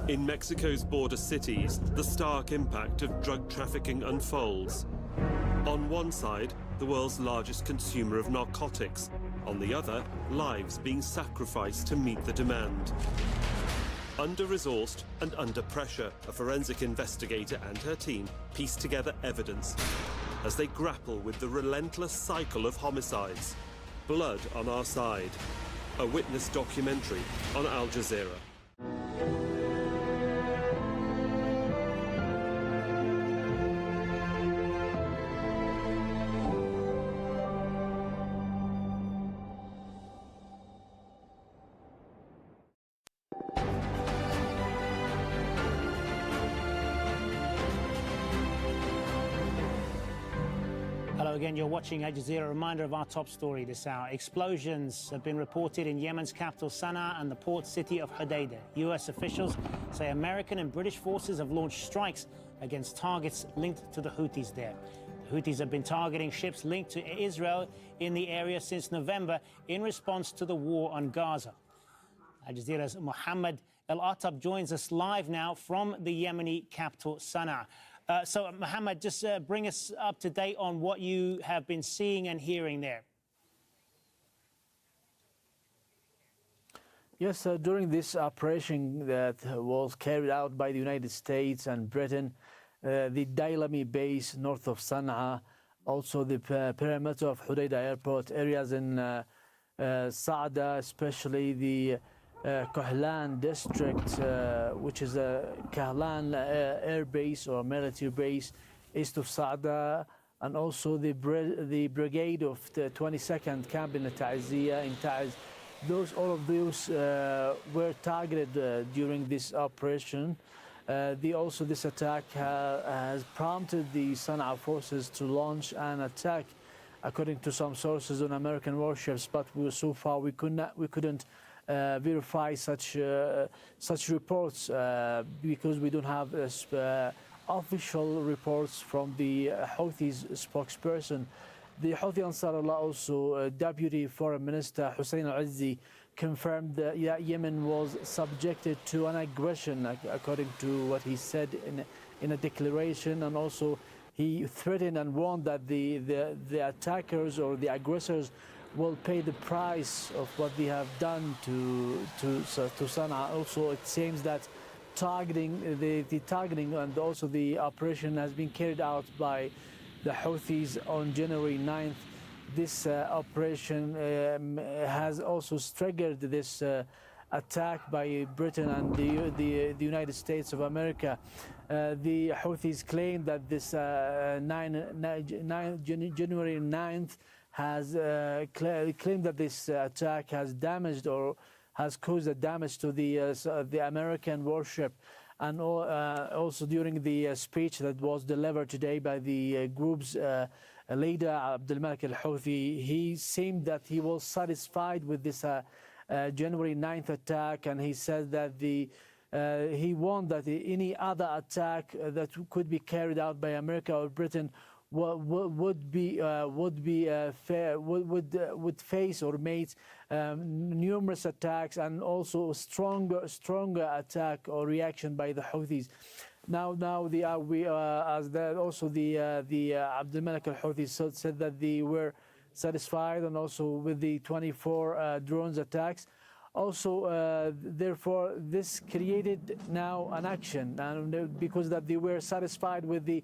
In Mexico's border cities, the stark impact of drug trafficking unfolds. On one side, the world's largest consumer of narcotics. On the other, lives being sacrificed to meet the demand. Under-resourced and under pressure, a forensic investigator and her team piece together evidence as they grapple with the relentless cycle of homicides. Blood on Our Side, a witness documentary on Al Jazeera. Hello again, you're watching Al Jazeera. A reminder of our top story this hour. Explosions have been reported in Yemen's capital Sana'a and the port city of Hodeidah. US officials say American and British forces have launched strikes against targets linked to the Houthis there. The Houthis have been targeting ships linked to Israel in the area since November in response to the war on Gaza. Al Jazeera's Mohammed El-Atab joins us live now from the Yemeni capital Sana'a. So, Mohammed, just bring us up to date on what you have been seeing and hearing there. Yes, during this operation that was carried out by the United States and Britain, the Dailami base north of Sana'a, also the perimeter of Hodeidah airport, areas in Saada, especially the Kahlan district, which is a Kahlan air base or military base east of Saada, and also the brigade of the 22nd Cabinet Ta'ziya in Taiz. All of those were targeted during this operation. This attack has prompted the Sana'a forces to launch an attack, according to some sources, on American warships. But so far we couldn't verify such reports because we don't have official reports from the Houthis spokesperson. The Houthi Ansarullah also, Deputy Foreign Minister Hussein Al-Azzi, confirmed that Yemen was subjected to an aggression, according to what he said in a declaration, and also he threatened and warned that the attackers or the aggressors will pay the price of what they have done to Sana'a. Also, it seems that the targeting and also the operation has been carried out by the Houthis on January 9th. This operation has also triggered this attack by Britain and the United States of America. The Houthis claim that this January 9th has claimed that this attack has damaged or has caused a damage to the American warship. And also during the speech that was delivered today by the group's leader, Abdulmalik al-Houthi, he seemed that he was satisfied with this January 9th attack, and he said that he warned that any other attack that could be carried out by America or Britain would face or meet numerous attacks and also stronger attack or reaction by the Houthis. Now the Abdulmalik al-Houthi said that they were satisfied and also with the 24 drones attacks. Also, therefore, this created now an action, and because that they were satisfied with the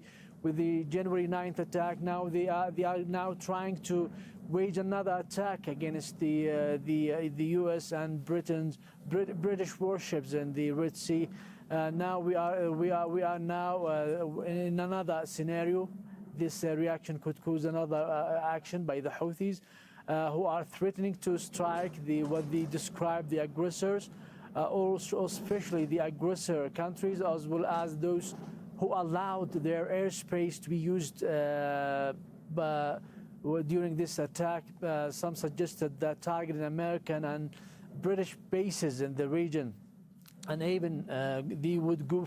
January 9th attack, now they are now trying to wage another attack against the U.S. and British warships in the Red Sea. Now we are now in another scenario. This reaction could cause another action by the Houthis, who are threatening to strike what they describe the aggressors, also especially the aggressor countries, as well as those who allowed their airspace to be used during this attack. Some suggested that targeting American and British bases in the region. and even they would go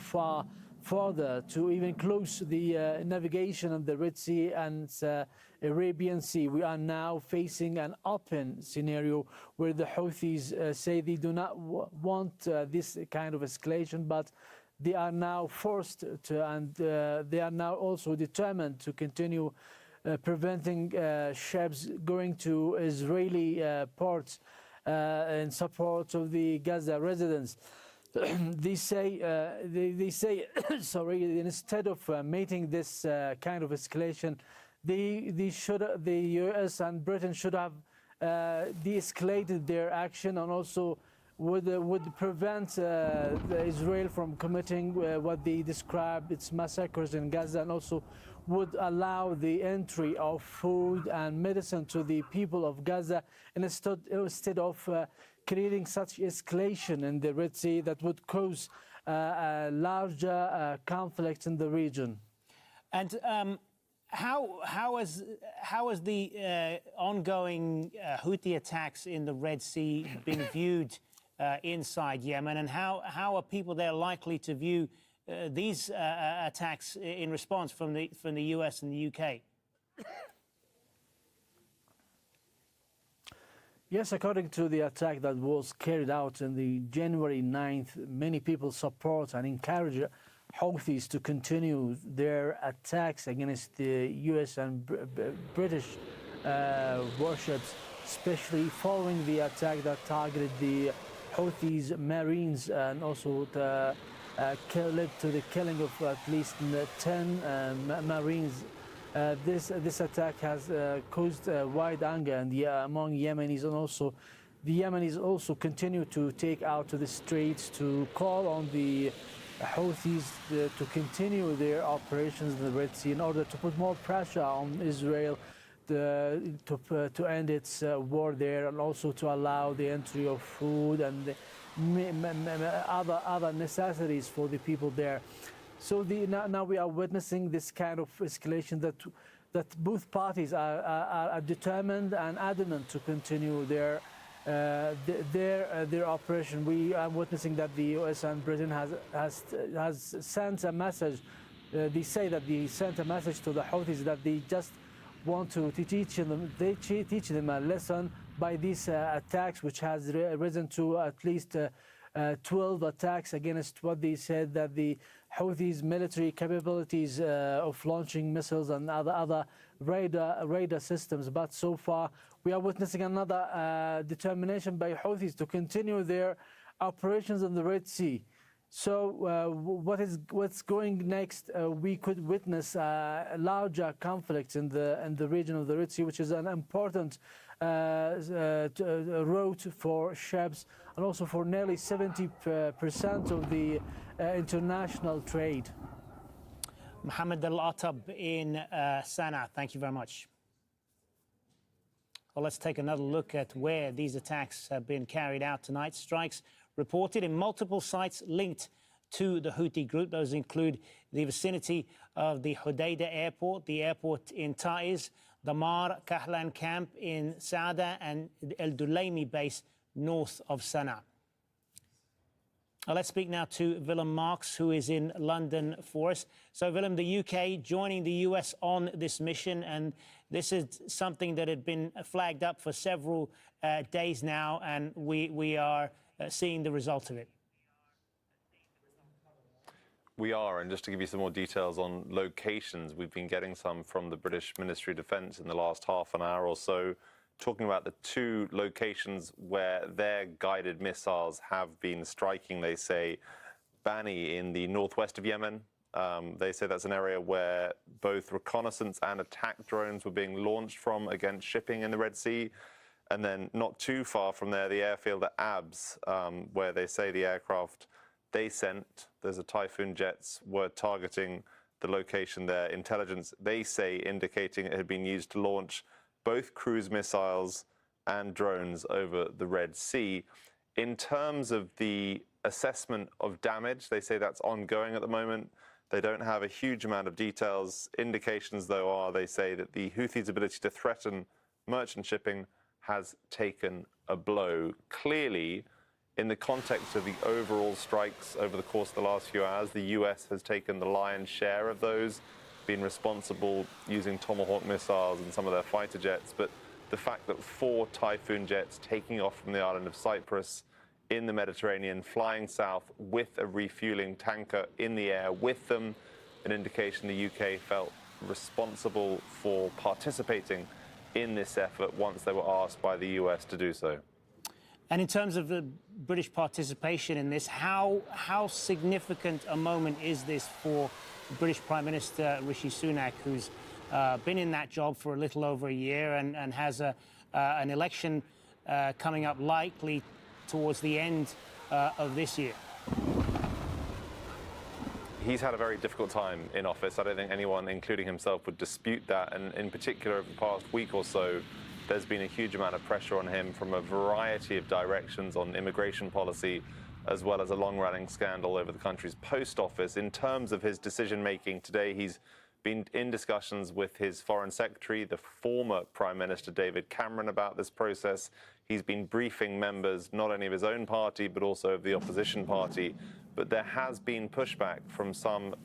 further to even close the navigation of the Red Sea and Arabian Sea. We are now facing an open scenario where the Houthis say they do not want this kind of escalation, but they are now forced to, and they are now also determined to continue preventing ships going to Israeli ports in support of the Gaza residents. They say, sorry, instead of meeting this kind of escalation, the U.S. and Britain should have de-escalated their action, and also would prevent Israel from committing what they described its massacres in Gaza, and also would allow the entry of food and medicine to the people of Gaza, and instead of creating such escalation in the Red Sea that would cause larger conflicts in the region. And how is the ongoing Houthi attacks in the Red Sea being viewed inside Yemen, and how are people there likely to view these attacks in response from the US and the UK? Yes, according to the attack that was carried out on the January 9th, many people support and encourage Houthis to continue their attacks against the US and British warships, especially following the attack that targeted the Houthis Marines, and also led to the killing of at least 10 Marines. This attack has caused wide anger among Yemenis, and also the Yemenis also continue to take out to the streets to call on the Houthis to continue their operations in the Red Sea in order to put more pressure on Israel to end its war there, and also to allow the entry of food and other necessities for the people there. So now we are witnessing this kind of escalation that both parties are determined and adamant to continue their operation. We are witnessing that the US and Britain has sent a message. They say that they sent a message to the Houthis that they just want to teach them a lesson by these attacks, which has risen to at least 12 attacks against what they said that the Houthis' military capabilities of launching missiles and other radar systems. But so far, we are witnessing another determination by Houthis to continue their operations in the Red Sea. So what's going next? We could witness larger conflicts in the region of the Red Sea, which is an important route for ships and also for nearly 70% of the international trade. Mohammed Al-Atab in Sana'a, thank you very much. Well, let's take another look at where these attacks have been carried out tonight. Strikes reported in multiple sites linked to the Houthi group. Those include the vicinity of the Hodeidah airport, the airport in Taiz, the Mar Kahlan camp in Saada, and the El Dulaimi base north of Sana'a. Let's speak now to Willem Marks, who is in London for us. So, Willem, the UK joining the US on this mission, and this is something that had been flagged up for several days now, and we are seeing the result of it. We are, and just to give you some more details on locations, we've been getting some from the British Ministry of Defence in the last half an hour or so, talking about the two locations where their guided missiles have been striking. They say Bani in the northwest of Yemen. They say that's an area where both reconnaissance and attack drones were being launched from against shipping in the Red Sea. And then not too far from there, the airfield at Abs, where they say the aircraft they sent, there's a Typhoon jets, were targeting the location there. Intelligence, they say, indicating it had been used to launch both cruise missiles and drones over the Red Sea. In terms of the assessment of damage, they say that's ongoing at the moment. They don't have a huge amount of details. Indications, though, are they say that the Houthis' ability to threaten merchant shipping has taken a blow. Clearly, In the context of the overall strikes over the course of the last few hours, the US has taken the lion's share of those, been responsible using Tomahawk missiles and some of their fighter jets. But the fact that 4 Typhoon jets taking off from the island of Cyprus in the Mediterranean, flying south with a refueling tanker in the air with them, an indication the UK felt responsible for participating in this effort once they were asked by the US to do so. And in terms of the British participation in this, how significant a moment is this for British Prime Minister Rishi Sunak, who's been in that job for a little over a year and has an election coming up likely towards the end of this year? He's had a very difficult time in office. I don't think anyone, including himself, would dispute that. And in particular, over the past week or so, there's been a huge amount of pressure on him from a variety of directions on immigration policy, as well as a long-running scandal over the country's post office. In terms of his decision-making today, he's been in discussions with his Foreign Secretary, the former Prime Minister David Cameron, about this process. He's been briefing members not only of his own party, but also of the opposition party. But there has been pushback from some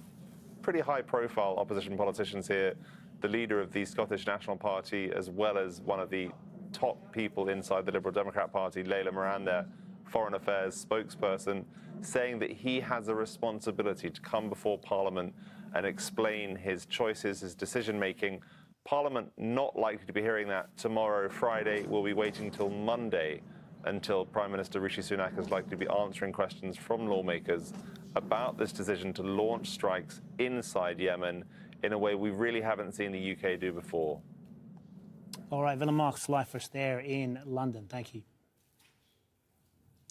pretty high-profile opposition politicians here, the leader of the Scottish National Party, as well as one of the top people inside the Liberal Democrat Party, Layla Moran, their Foreign Affairs spokesperson, saying that he has a responsibility to come before Parliament and explain his choices, his decision-making. Parliament not likely to be hearing that tomorrow, Friday. We'll be waiting till Monday until Prime Minister Rishi Sunak is likely to be answering questions from lawmakers about this decision to launch strikes inside Yemen in a way we really haven't seen the UK do before. All right, Willem-Marx live for us there in London. Thank you.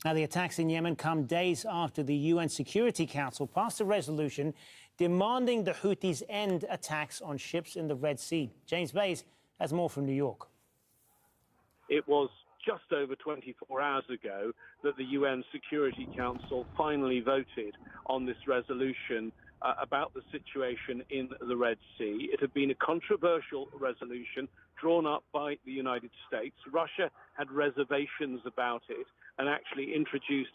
Now, the attacks in Yemen come days after the UN Security Council passed a resolution demanding the Houthis end attacks on ships in the Red Sea. James Bays has more from New York. It was just over 24 hours ago that the UN Security Council finally voted on this resolution about the situation in the Red Sea. It had been a controversial resolution drawn up by the United States. Russia had reservations about it and actually introduced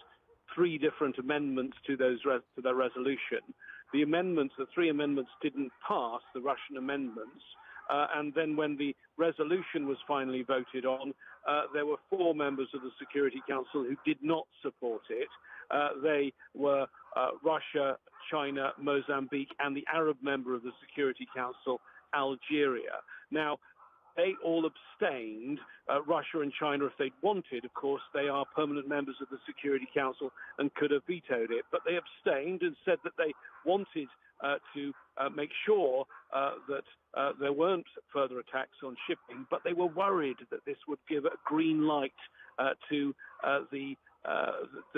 3 different amendments to their resolution. The amendments, the 3 amendments, didn't pass, the Russian amendments. And then when the resolution was finally voted on, there were 4 members of the Security Council who did not support it. They were Russia, China, Mozambique, and the Arab member of the Security Council, Algeria. Now, they all abstained. Russia and China, if they'd wanted, of course, they are permanent members of the Security Council and could have vetoed it. But they abstained and said that they wanted to make sure that there weren't further attacks on shipping, but they were worried that this would give a green light to the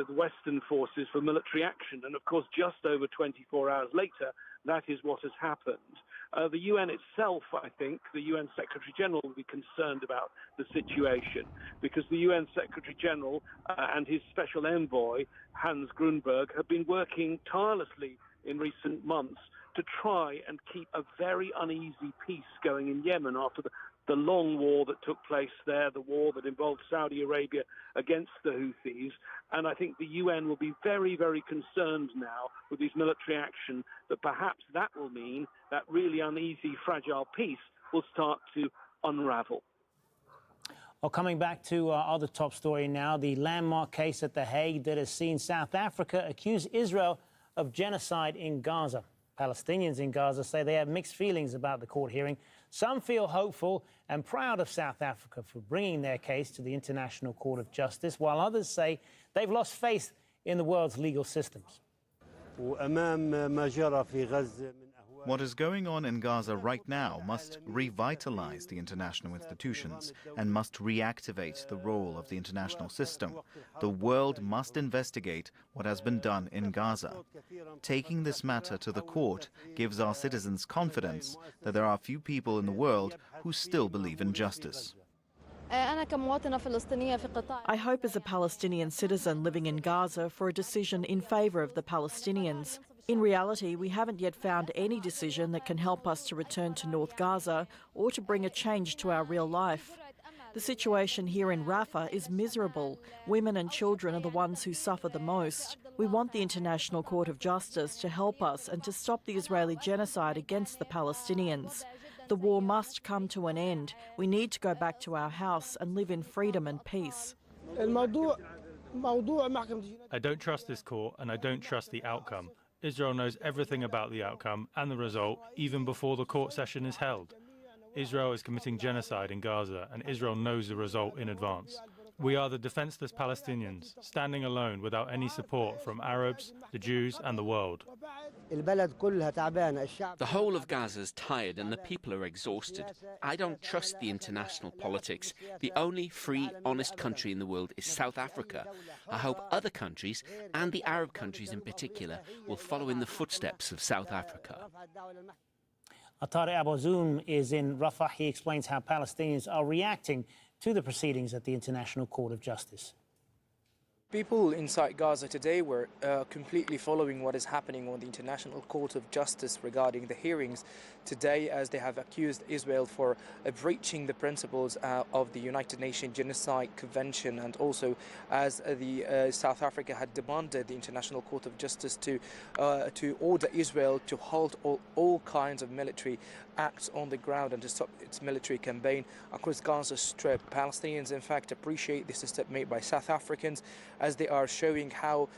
Western forces for military action. And of course, just over 24 hours later, that is what has happened. The UN itself, I think, the UN Secretary General will be concerned about the situation because the UN Secretary General and his special envoy, Hans Grunberg, have been working tirelessly in recent months to try and keep a very uneasy peace going in Yemen after the long war that took place there, the war that involved Saudi Arabia against the Houthis. And I think the UN will be very, very concerned now with this military action that perhaps that will mean that really uneasy, fragile peace will start to unravel. Well, coming back to our other top story now, the landmark case at The Hague that has seen South Africa accuse Israel of genocide in Gaza. Palestinians in Gaza say they have mixed feelings about the court hearing. Some feel hopeful and proud of South Africa for bringing their case to the International Court of Justice, while others say they've lost faith in the world's legal systems. What is going on in Gaza right now must revitalize the international institutions and must reactivate the role of the international system. The world must investigate what has been done in Gaza. Taking this matter to the court gives our citizens confidence that there are few people in the world who still believe in justice. I hope as a Palestinian citizen living in Gaza for a decision in favour of the Palestinians. In reality, we haven't yet found any decision that can help us to return to North Gaza or to bring a change to our real life. The situation here in Rafah is miserable. Women and children are the ones who suffer the most. We want the International Court of Justice to help us and to stop the Israeli genocide against the Palestinians. The war must come to an end. We need to go back to our house and live in freedom and peace. I don't trust this court and I don't trust the outcome. Israel knows everything about the outcome and the result even before the court session is held. Israel is committing genocide in Gaza and Israel knows the result in advance. We are the defenseless Palestinians, standing alone without any support from Arabs, the Jews and the world. The whole of Gaza is tired and the people are exhausted. I don't trust the international politics. The only free, honest country in the world is South Africa. I hope other countries, and the Arab countries in particular, will follow in the footsteps of South Africa. Atari Abozoum is in Rafah. He explains how Palestinians are reacting to the proceedings at the International Court of Justice. People inside Gaza today were completely following what is happening on the International Court of Justice regarding the hearings today, as they have accused Israel for breaching the principles of the United Nations Genocide Convention, and also as the South Africa had demanded the International Court of Justice to order Israel to halt all kinds of military acts on the ground and to stop its military campaign across Gaza Strip. Palestinians, in fact, appreciate this step made by South Africans, as they are showing how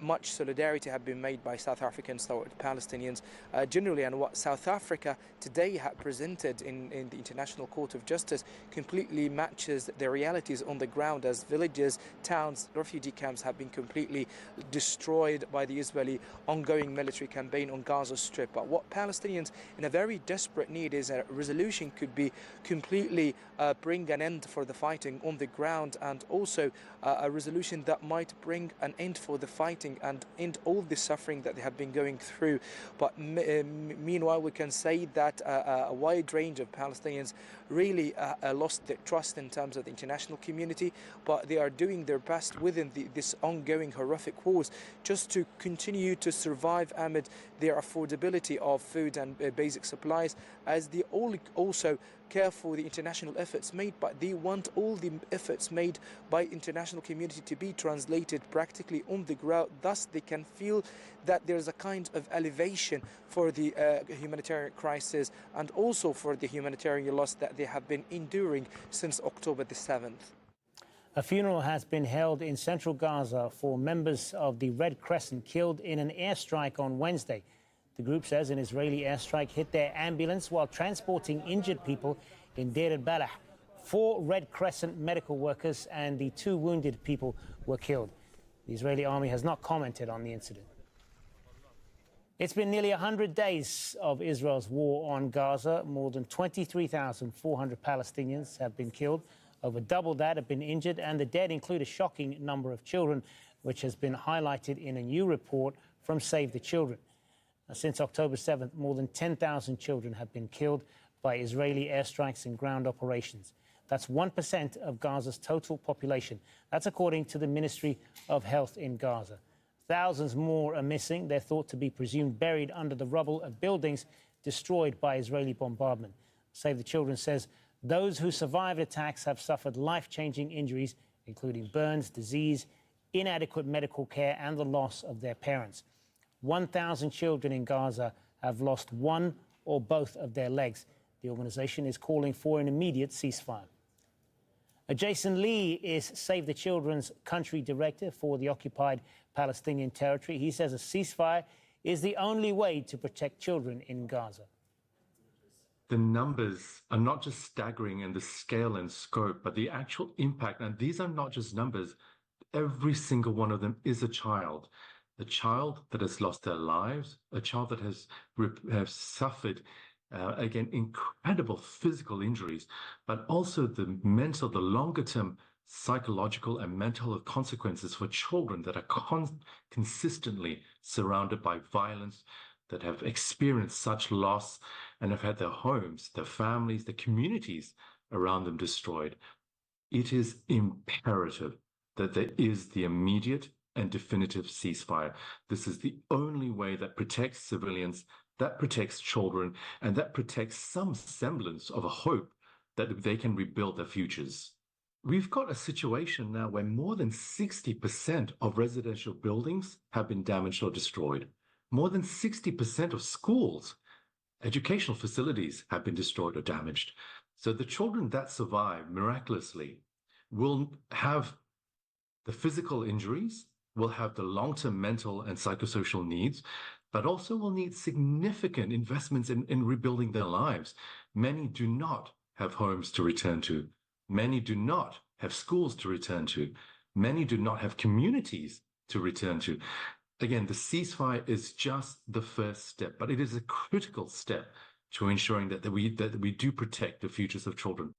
much solidarity have been made by South Africans toward Palestinians generally, and what South Africa today had presented in the International Court of Justice completely matches the realities on the ground, as villages, towns, refugee camps have been completely destroyed by the Israeli ongoing military campaign on Gaza Strip. But what Palestinians in a very desperate need is a resolution could be completely bring an end for the fighting on the ground, and also a resolution that might bring an end for the fighting and end all the suffering that they have been going through. But meanwhile, we can say that a wide range of Palestinians really lost their trust in terms of the international community, but they are doing their best within this ongoing horrific wars just to continue to survive amid their affordability of food and basic supplies, as they also care for the international efforts made, but they want all the efforts made by international community to be translated practically on the ground. Thus, they can feel that there's a kind of elevation for the humanitarian crisis and also for the humanitarian loss that they have been enduring since October the 7th. A funeral has been held in central Gaza for members of the Red Crescent killed in an airstrike on Wednesday. The group says an Israeli airstrike hit their ambulance while transporting injured people in Deir al-Balah. 4 Red Crescent medical workers and the 2 wounded people were killed. The Israeli army has not commented on the incident. It's been nearly 100 days of Israel's war on Gaza. More than 23,400 Palestinians have been killed. Over double that have been injured, and the dead include a shocking number of children, which has been highlighted in a new report from Save the Children. Since October 7th, more than 10,000 children have been killed by Israeli airstrikes and ground operations. That's 1% of Gaza's total population. That's according to the Ministry of Health in Gaza. Thousands more are missing. They're thought to be presumed buried under the rubble of buildings destroyed by Israeli bombardment. Save the Children says those who survived attacks have suffered life-changing injuries, including burns, disease, inadequate medical care, and the loss of their parents. 1,000 children in Gaza have lost one or both of their legs. The organization is calling for an immediate ceasefire. Jason Lee is Save the Children's country director for the occupied Palestinian territory. He says a ceasefire is the only way to protect children in Gaza. The numbers are not just staggering in the scale and scope, but the actual impact. And these are not just numbers. Every single one of them is a child. A child that has lost their lives, a child that has suffered, again, incredible physical injuries, but also the mental, the longer-term psychological and mental health consequences for children that are consistently surrounded by violence, that have experienced such loss and have had their homes, their families, their communities around them destroyed. It is imperative that there is the immediate and definitive ceasefire. This is the only way that protects civilians, that protects children, and that protects some semblance of a hope that they can rebuild their futures. we've got a situation now where more than 60% of residential buildings have been damaged or destroyed. More than 60% of schools, educational facilities have been destroyed or damaged. So the children that survive miraculously will have the physical injuries, will have the long-term mental and psychosocial needs, but also will need significant investments in rebuilding their lives. Many do not have homes to return to. Many do not have schools to return to. Many do not have communities to return to. Again, the ceasefire is just the first step, but it is a critical step to ensuring that we do protect the futures of children.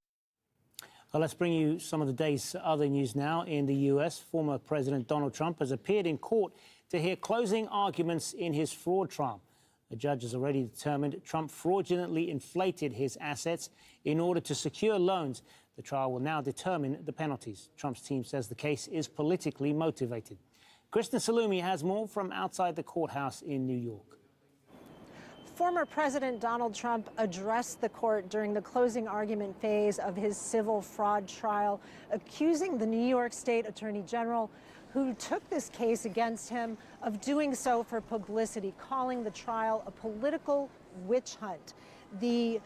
Well, let's bring you some of the day's other news now. In the US, former President Donald Trump has appeared in court to hear closing arguments in his fraud trial. The judge has already determined Trump fraudulently inflated his assets in order to secure loans. The trial will now determine the penalties. Trump's team says the case is politically motivated. Kristen Salumi has more from outside the courthouse in New York. Former President Donald Trump addressed the court during the closing argument phase of his civil fraud trial, accusing the New York State Attorney General, who took this case against him, of doing so for publicity, calling the trial a political witch hunt. The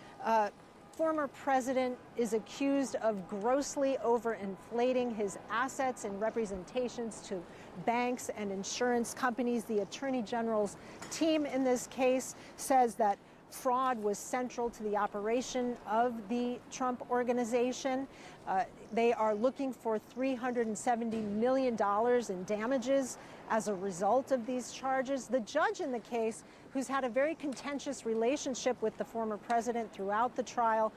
former president is accused of grossly overinflating his assets and representations to banks and insurance companies. The Attorney General's team in this case says that fraud was central to the operation of the Trump organization. They are looking for $370 million in damages as a result of these charges. The judge in the case, who's had a very contentious relationship with the former president throughout the trial,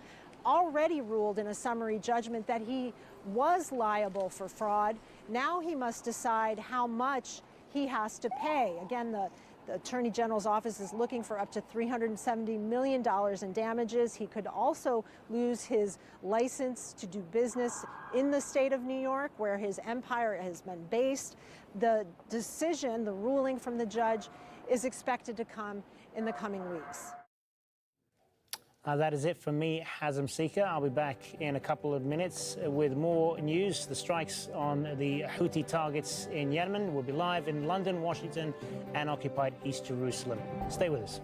already ruled in a summary judgment that he was liable for fraud. Now he must decide how much he has to pay. Again, the Attorney General's office is looking for up to $370 million in damages. He could also lose his license to do business in the state of New York, where his empire has been based. The decision, the ruling from the judge, is expected to come in the coming weeks. That is it from me, Hazem Sika. I'll be back in a couple of minutes with more news. The strikes on the Houthi targets in Yemen will be live in London, Washington, and occupied East Jerusalem. Stay with us.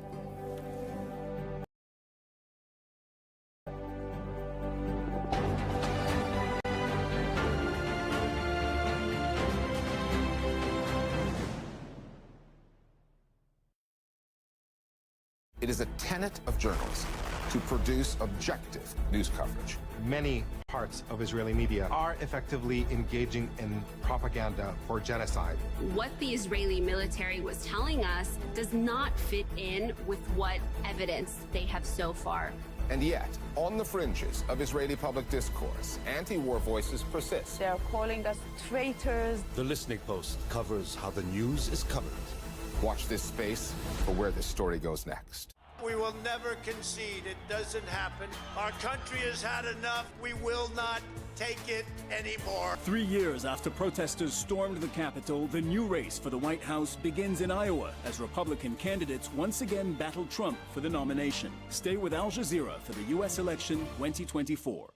It is a tenet of journalism to produce objective news coverage. Many parts of Israeli media are effectively engaging in propaganda for genocide. What the Israeli military was telling us does not fit in with what evidence they have so far. And yet, on the fringes of Israeli public discourse, anti-war voices persist. They are calling us traitors. The Listening Post covers how the news is covered. Watch this space for where this story goes next. We will never concede. It doesn't happen. Our country has had enough. We will not take it anymore. 3 years after protesters stormed the Capitol, the new race for the White House begins in Iowa as Republican candidates once again battle Trump for the nomination. Stay with Al Jazeera for the U.S. election 2024.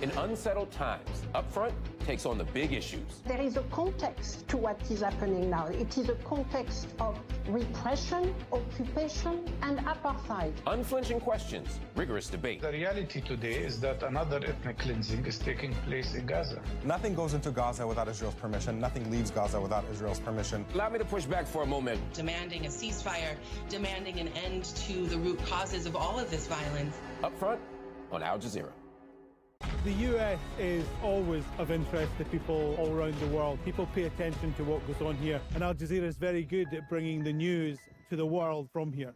In unsettled times, Upfront takes on the big issues. There is a context to what is happening now. It is a context of repression, occupation, and apartheid. Unflinching questions, rigorous debate. The reality today is that another ethnic cleansing is taking place in Gaza. Nothing goes into Gaza without Israel's permission. Nothing leaves Gaza without Israel's permission. Allow me to push back for a moment. Demanding a ceasefire, demanding an end to the root causes of all of this violence. Upfront on Al Jazeera. The US is always of interest to people all around the world. People pay attention to what goes on here, and Al Jazeera is very good at bringing the news to the world from here.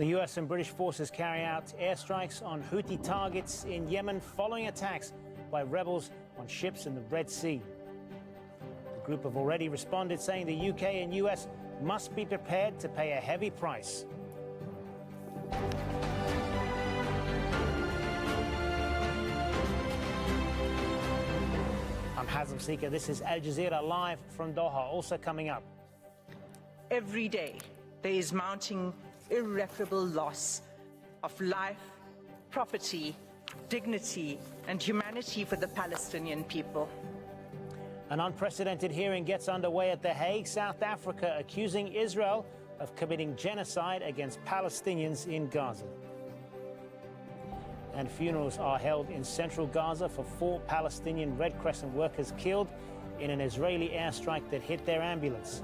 The US and British forces carry out airstrikes on Houthi targets in Yemen following attacks by rebels on ships in the Red Sea. The group have already responded, saying the UK and US must be prepared to pay a heavy price. I'm Hazem Sika. This is Al Jazeera live from Doha. Also coming up. Every day, there is mounting irreparable loss of life, property, dignity, and humanity for the Palestinian people. An unprecedented hearing gets underway at The Hague, South Africa, accusing Israel of committing genocide against Palestinians in Gaza. And funerals are held in central Gaza for 4 Palestinian Red Crescent workers killed in an Israeli airstrike that hit their ambulance.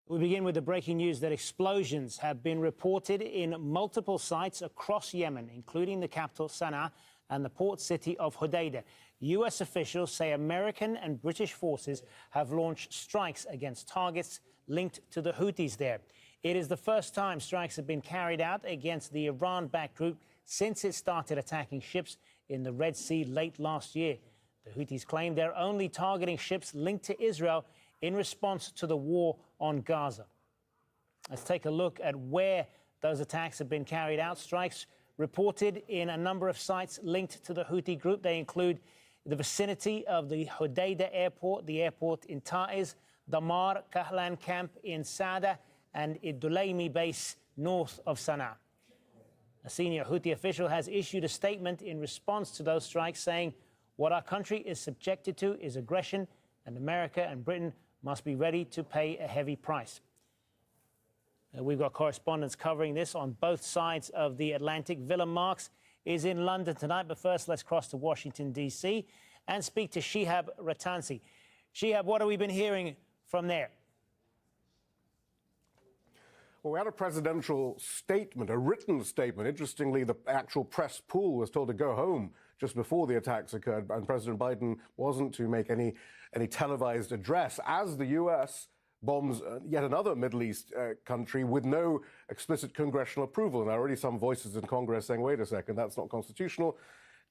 We begin with the breaking news that explosions have been reported in multiple sites across Yemen, including the capital Sana'a and the port city of Hodeidah. U.S. officials say American and British forces have launched strikes against targets linked to the Houthis there. It is the first time strikes have been carried out against the Iran-backed group since it started attacking ships in the Red Sea late last year. The Houthis claim they're only targeting ships linked to Israel in response to the war on Gaza. Let's take a look at where those attacks have been carried out. Strikes reported in a number of sites linked to the Houthi group. They include the vicinity of the Hodeidah airport, the airport in Taiz, Damar Kahlan camp in Sada, and Idulaimi base north of Sana'a. A senior Houthi official has issued a statement in response to those strikes, saying, "What our country is subjected to is aggression, and America and Britain must be ready to pay a heavy price." We've got correspondents covering this on both sides of the Atlantic. Willem Marks is in London tonight, but first let's cross to Washington, D.C. and speak to Shihab Ratansi. Shihab, what have we been hearing from there? Well, we had a presidential statement, a written statement. Interestingly, the actual press pool was told to go home just before the attacks occurred, and President Biden wasn't to make any televised address as the U.S. bombs yet another Middle East country with no explicit congressional approval. And there are already some voices in Congress saying, wait a second, that's not constitutional.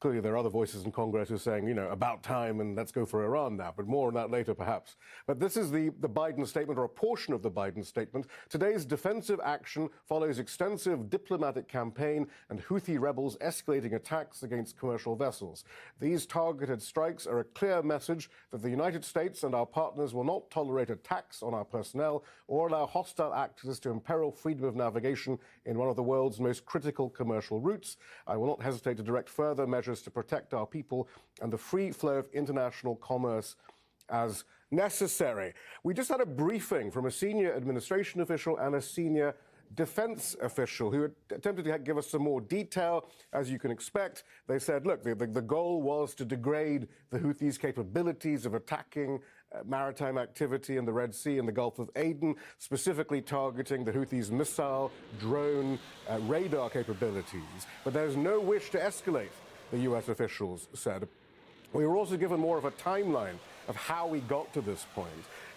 Clearly, there are other voices in Congress who are saying, you know, about time and let's go for Iran now. But more on that later, perhaps. But this is the Biden statement, or a portion of the Biden statement. Today's defensive action follows extensive diplomatic campaign and Houthi rebels escalating attacks against commercial vessels. These targeted strikes are a clear message that the United States and our partners will not tolerate attacks on our personnel or allow hostile actors to imperil freedom of navigation in one of the world's most critical commercial routes. I will not hesitate to direct further measures to protect our people and the free flow of international commerce as necessary. We just had a briefing from a senior administration official and a senior defense official who attempted to give us some more detail. As you can expect, they said, look, the goal was to degrade the Houthis' capabilities of attacking maritime activity in the Red Sea and the Gulf of Aden, specifically targeting the Houthis' missile, drone, radar capabilities. But there's no wish to escalate, the U.S. officials said. We were also given more of a timeline of how we got to this point,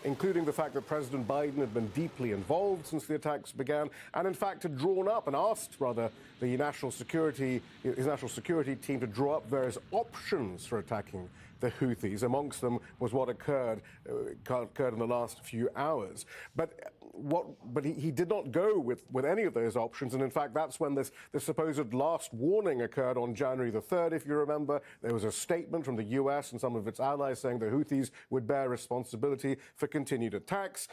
including the fact that President Biden had been deeply involved since the attacks began, and in fact had drawn up and asked, rather, his national security team to draw up various options for attacking the Houthis. Amongst them was what occurred in the last few hours. But he did not go with any of those options, and in fact that's when this supposed last warning occurred on January the 3rd, if you remember. There was a statement from the US and some of its allies saying the Houthis would bear responsibility for continued attacks.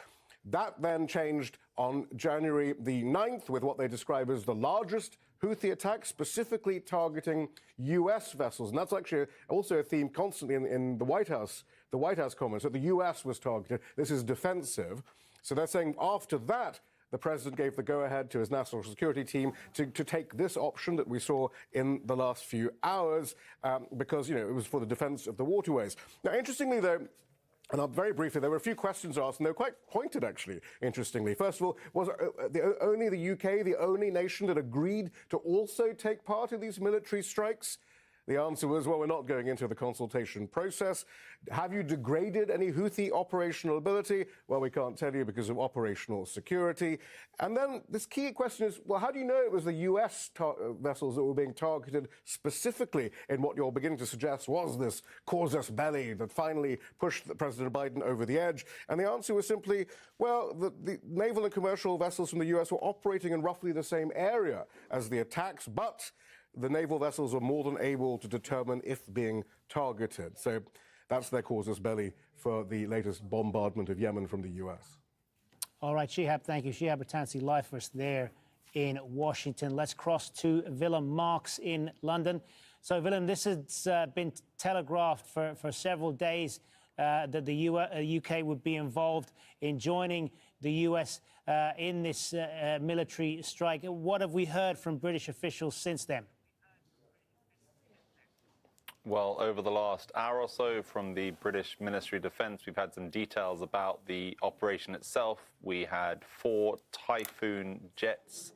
That then changed on January the 9th with what they describe as the largest Houthi attack, specifically targeting U.S. vessels. And that's actually also a theme constantly in the White House comments, that the U.S. was targeted. This is defensive. So they're saying after that, the president gave the go-ahead to his national security team to take this option that we saw in the last few hours because, you know, it was for the defense of the waterways. Now, interestingly, though, and very briefly, there were a few questions asked, and they were quite pointed, actually, interestingly. First of all, was only the UK the only nation that agreed to also take part in these military strikes? The answer was, well, we're not going into the consultation process. Have you degraded any Houthi operational ability? Well, we can't tell you because of operational security. And then this key question is, well, how do you know it was the U.S. vessels that were being targeted specifically in what you're beginning to suggest was this casus belli that finally pushed President Biden over the edge? And the answer was simply, well, the naval and commercial vessels from the U.S. were operating in roughly the same area as the attacks, but the naval vessels were more than able to determine if being targeted. So that's their casus belli for the latest bombardment of Yemen from the U.S. All right, Shihab, thank you. Shihab Batansi live for us there in Washington. Let's cross to Willem Marks in London. So, Willem, this has been telegraphed for several days that the UK would be involved in joining the US in this military strike. What have we heard from British officials since then? Well, over the last hour or so from the British Ministry of Defence, we've had some details about the operation itself. We had 4 Typhoon jets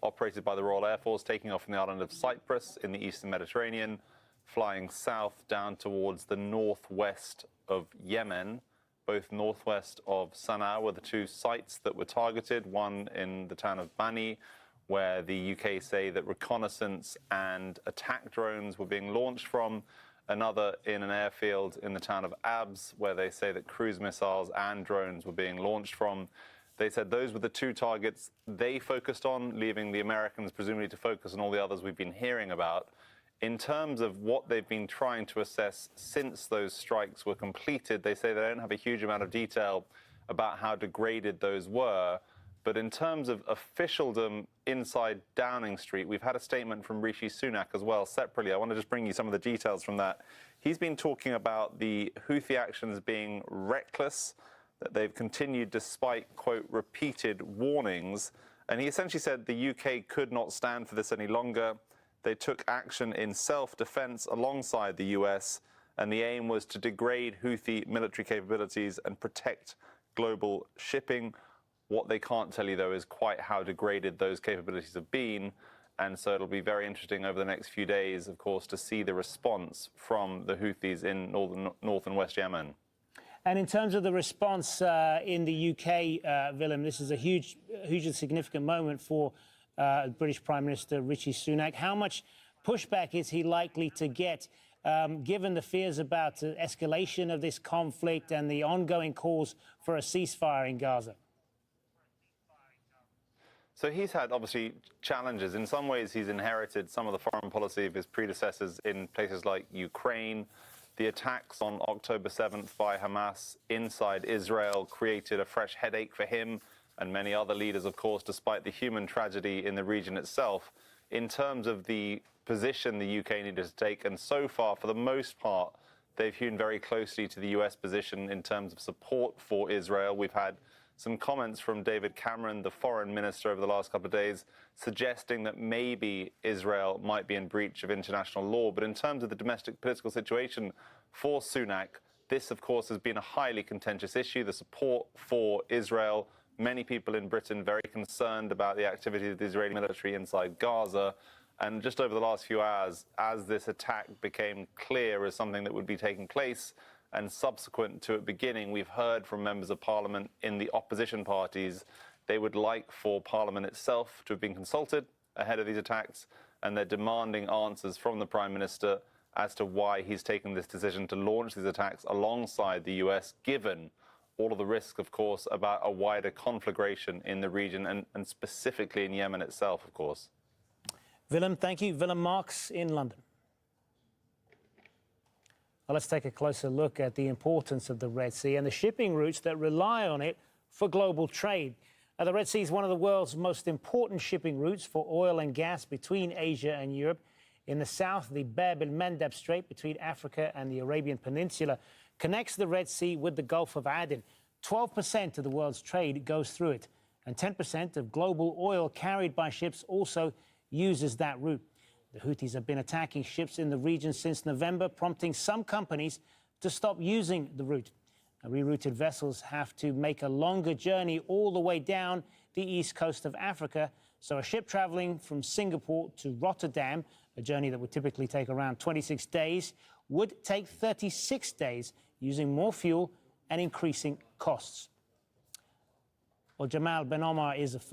operated by the Royal Air Force taking off from the island of Cyprus in the eastern Mediterranean, flying south down towards the northwest of Yemen. Both northwest of Sana'a were the 2 sites that were targeted, one in the town of Bani, where the UK say that reconnaissance and attack drones were being launched from, another in an airfield in the town of Abs, where they say that cruise missiles and drones were being launched from. They said those were the 2 targets they focused on, leaving the Americans presumably to focus on all the others we've been hearing about. In terms of what they've been trying to assess since those strikes were completed, they say they don't have a huge amount of detail about how degraded those were. But in terms of officialdom inside Downing Street, we've had a statement from Rishi Sunak as well, separately. I want to just bring you some of the details from that. He's been talking about the Houthi actions being reckless, that they've continued despite, quote, repeated warnings. And he essentially said the UK could not stand for this any longer. They took action in self-defense alongside the US, and the aim was to degrade Houthi military capabilities and protect global shipping. What they can't tell you, though, is quite how degraded those capabilities have been. And so it'll be very interesting over the next few days, of course, to see the response from the Houthis in north and west Yemen. And in terms of the response in the UK, Willem, this is a hugely significant moment for British Prime Minister Rishi Sunak. How much pushback is he likely to get, given the fears about the escalation of this conflict and the ongoing calls for a ceasefire in Gaza? So he's had, obviously, challenges. In some ways, he's inherited some of the foreign policy of his predecessors in places like Ukraine. The attacks on October 7th by Hamas inside Israel created a fresh headache for him and many other leaders, of course, despite the human tragedy in the region itself. In terms of the position the UK needed to take, and so far, for the most part, they've hewn very closely to the US position in terms of support for Israel. We've had some comments from David Cameron, the foreign minister, over the last couple of days, suggesting that maybe Israel might be in breach of international law. But in terms of the domestic political situation for Sunak, this, of course, has been a highly contentious issue, the support for Israel. Many people in Britain very concerned about the activity of the Israeli military inside Gaza. And just over the last few hours, as this attack became clear as something that would be taking place, and subsequent to it beginning, we've heard from members of Parliament in the opposition parties. They would like for Parliament itself to have been consulted ahead of these attacks, and they're demanding answers from the Prime Minister as to why he's taken this decision to launch these attacks alongside the US, given all of the risks, of course, about a wider conflagration in the region and specifically in Yemen itself, of course. Willem, thank you. Willem Marks in London. Well, let's take a closer look at the importance of the Red Sea and the shipping routes that rely on it for global trade. The Red Sea is one of the world's most important shipping routes for oil and gas between Asia and Europe. In the south, the Bab el-Mandeb Strait between Africa and the Arabian Peninsula connects the Red Sea with the Gulf of Aden. 12% of the world's trade goes through it, and 10% of global oil carried by ships also uses that route. The Houthis have been attacking ships in the region since November, prompting some companies to stop using the route. Rerouted vessels have to make a longer journey all the way down the east coast of Africa, so a ship travelling from Singapore to Rotterdam A journey that would typically take around 26 days would take 36 days, using more fuel and increasing costs. Well, Jamal Ben Omar is a former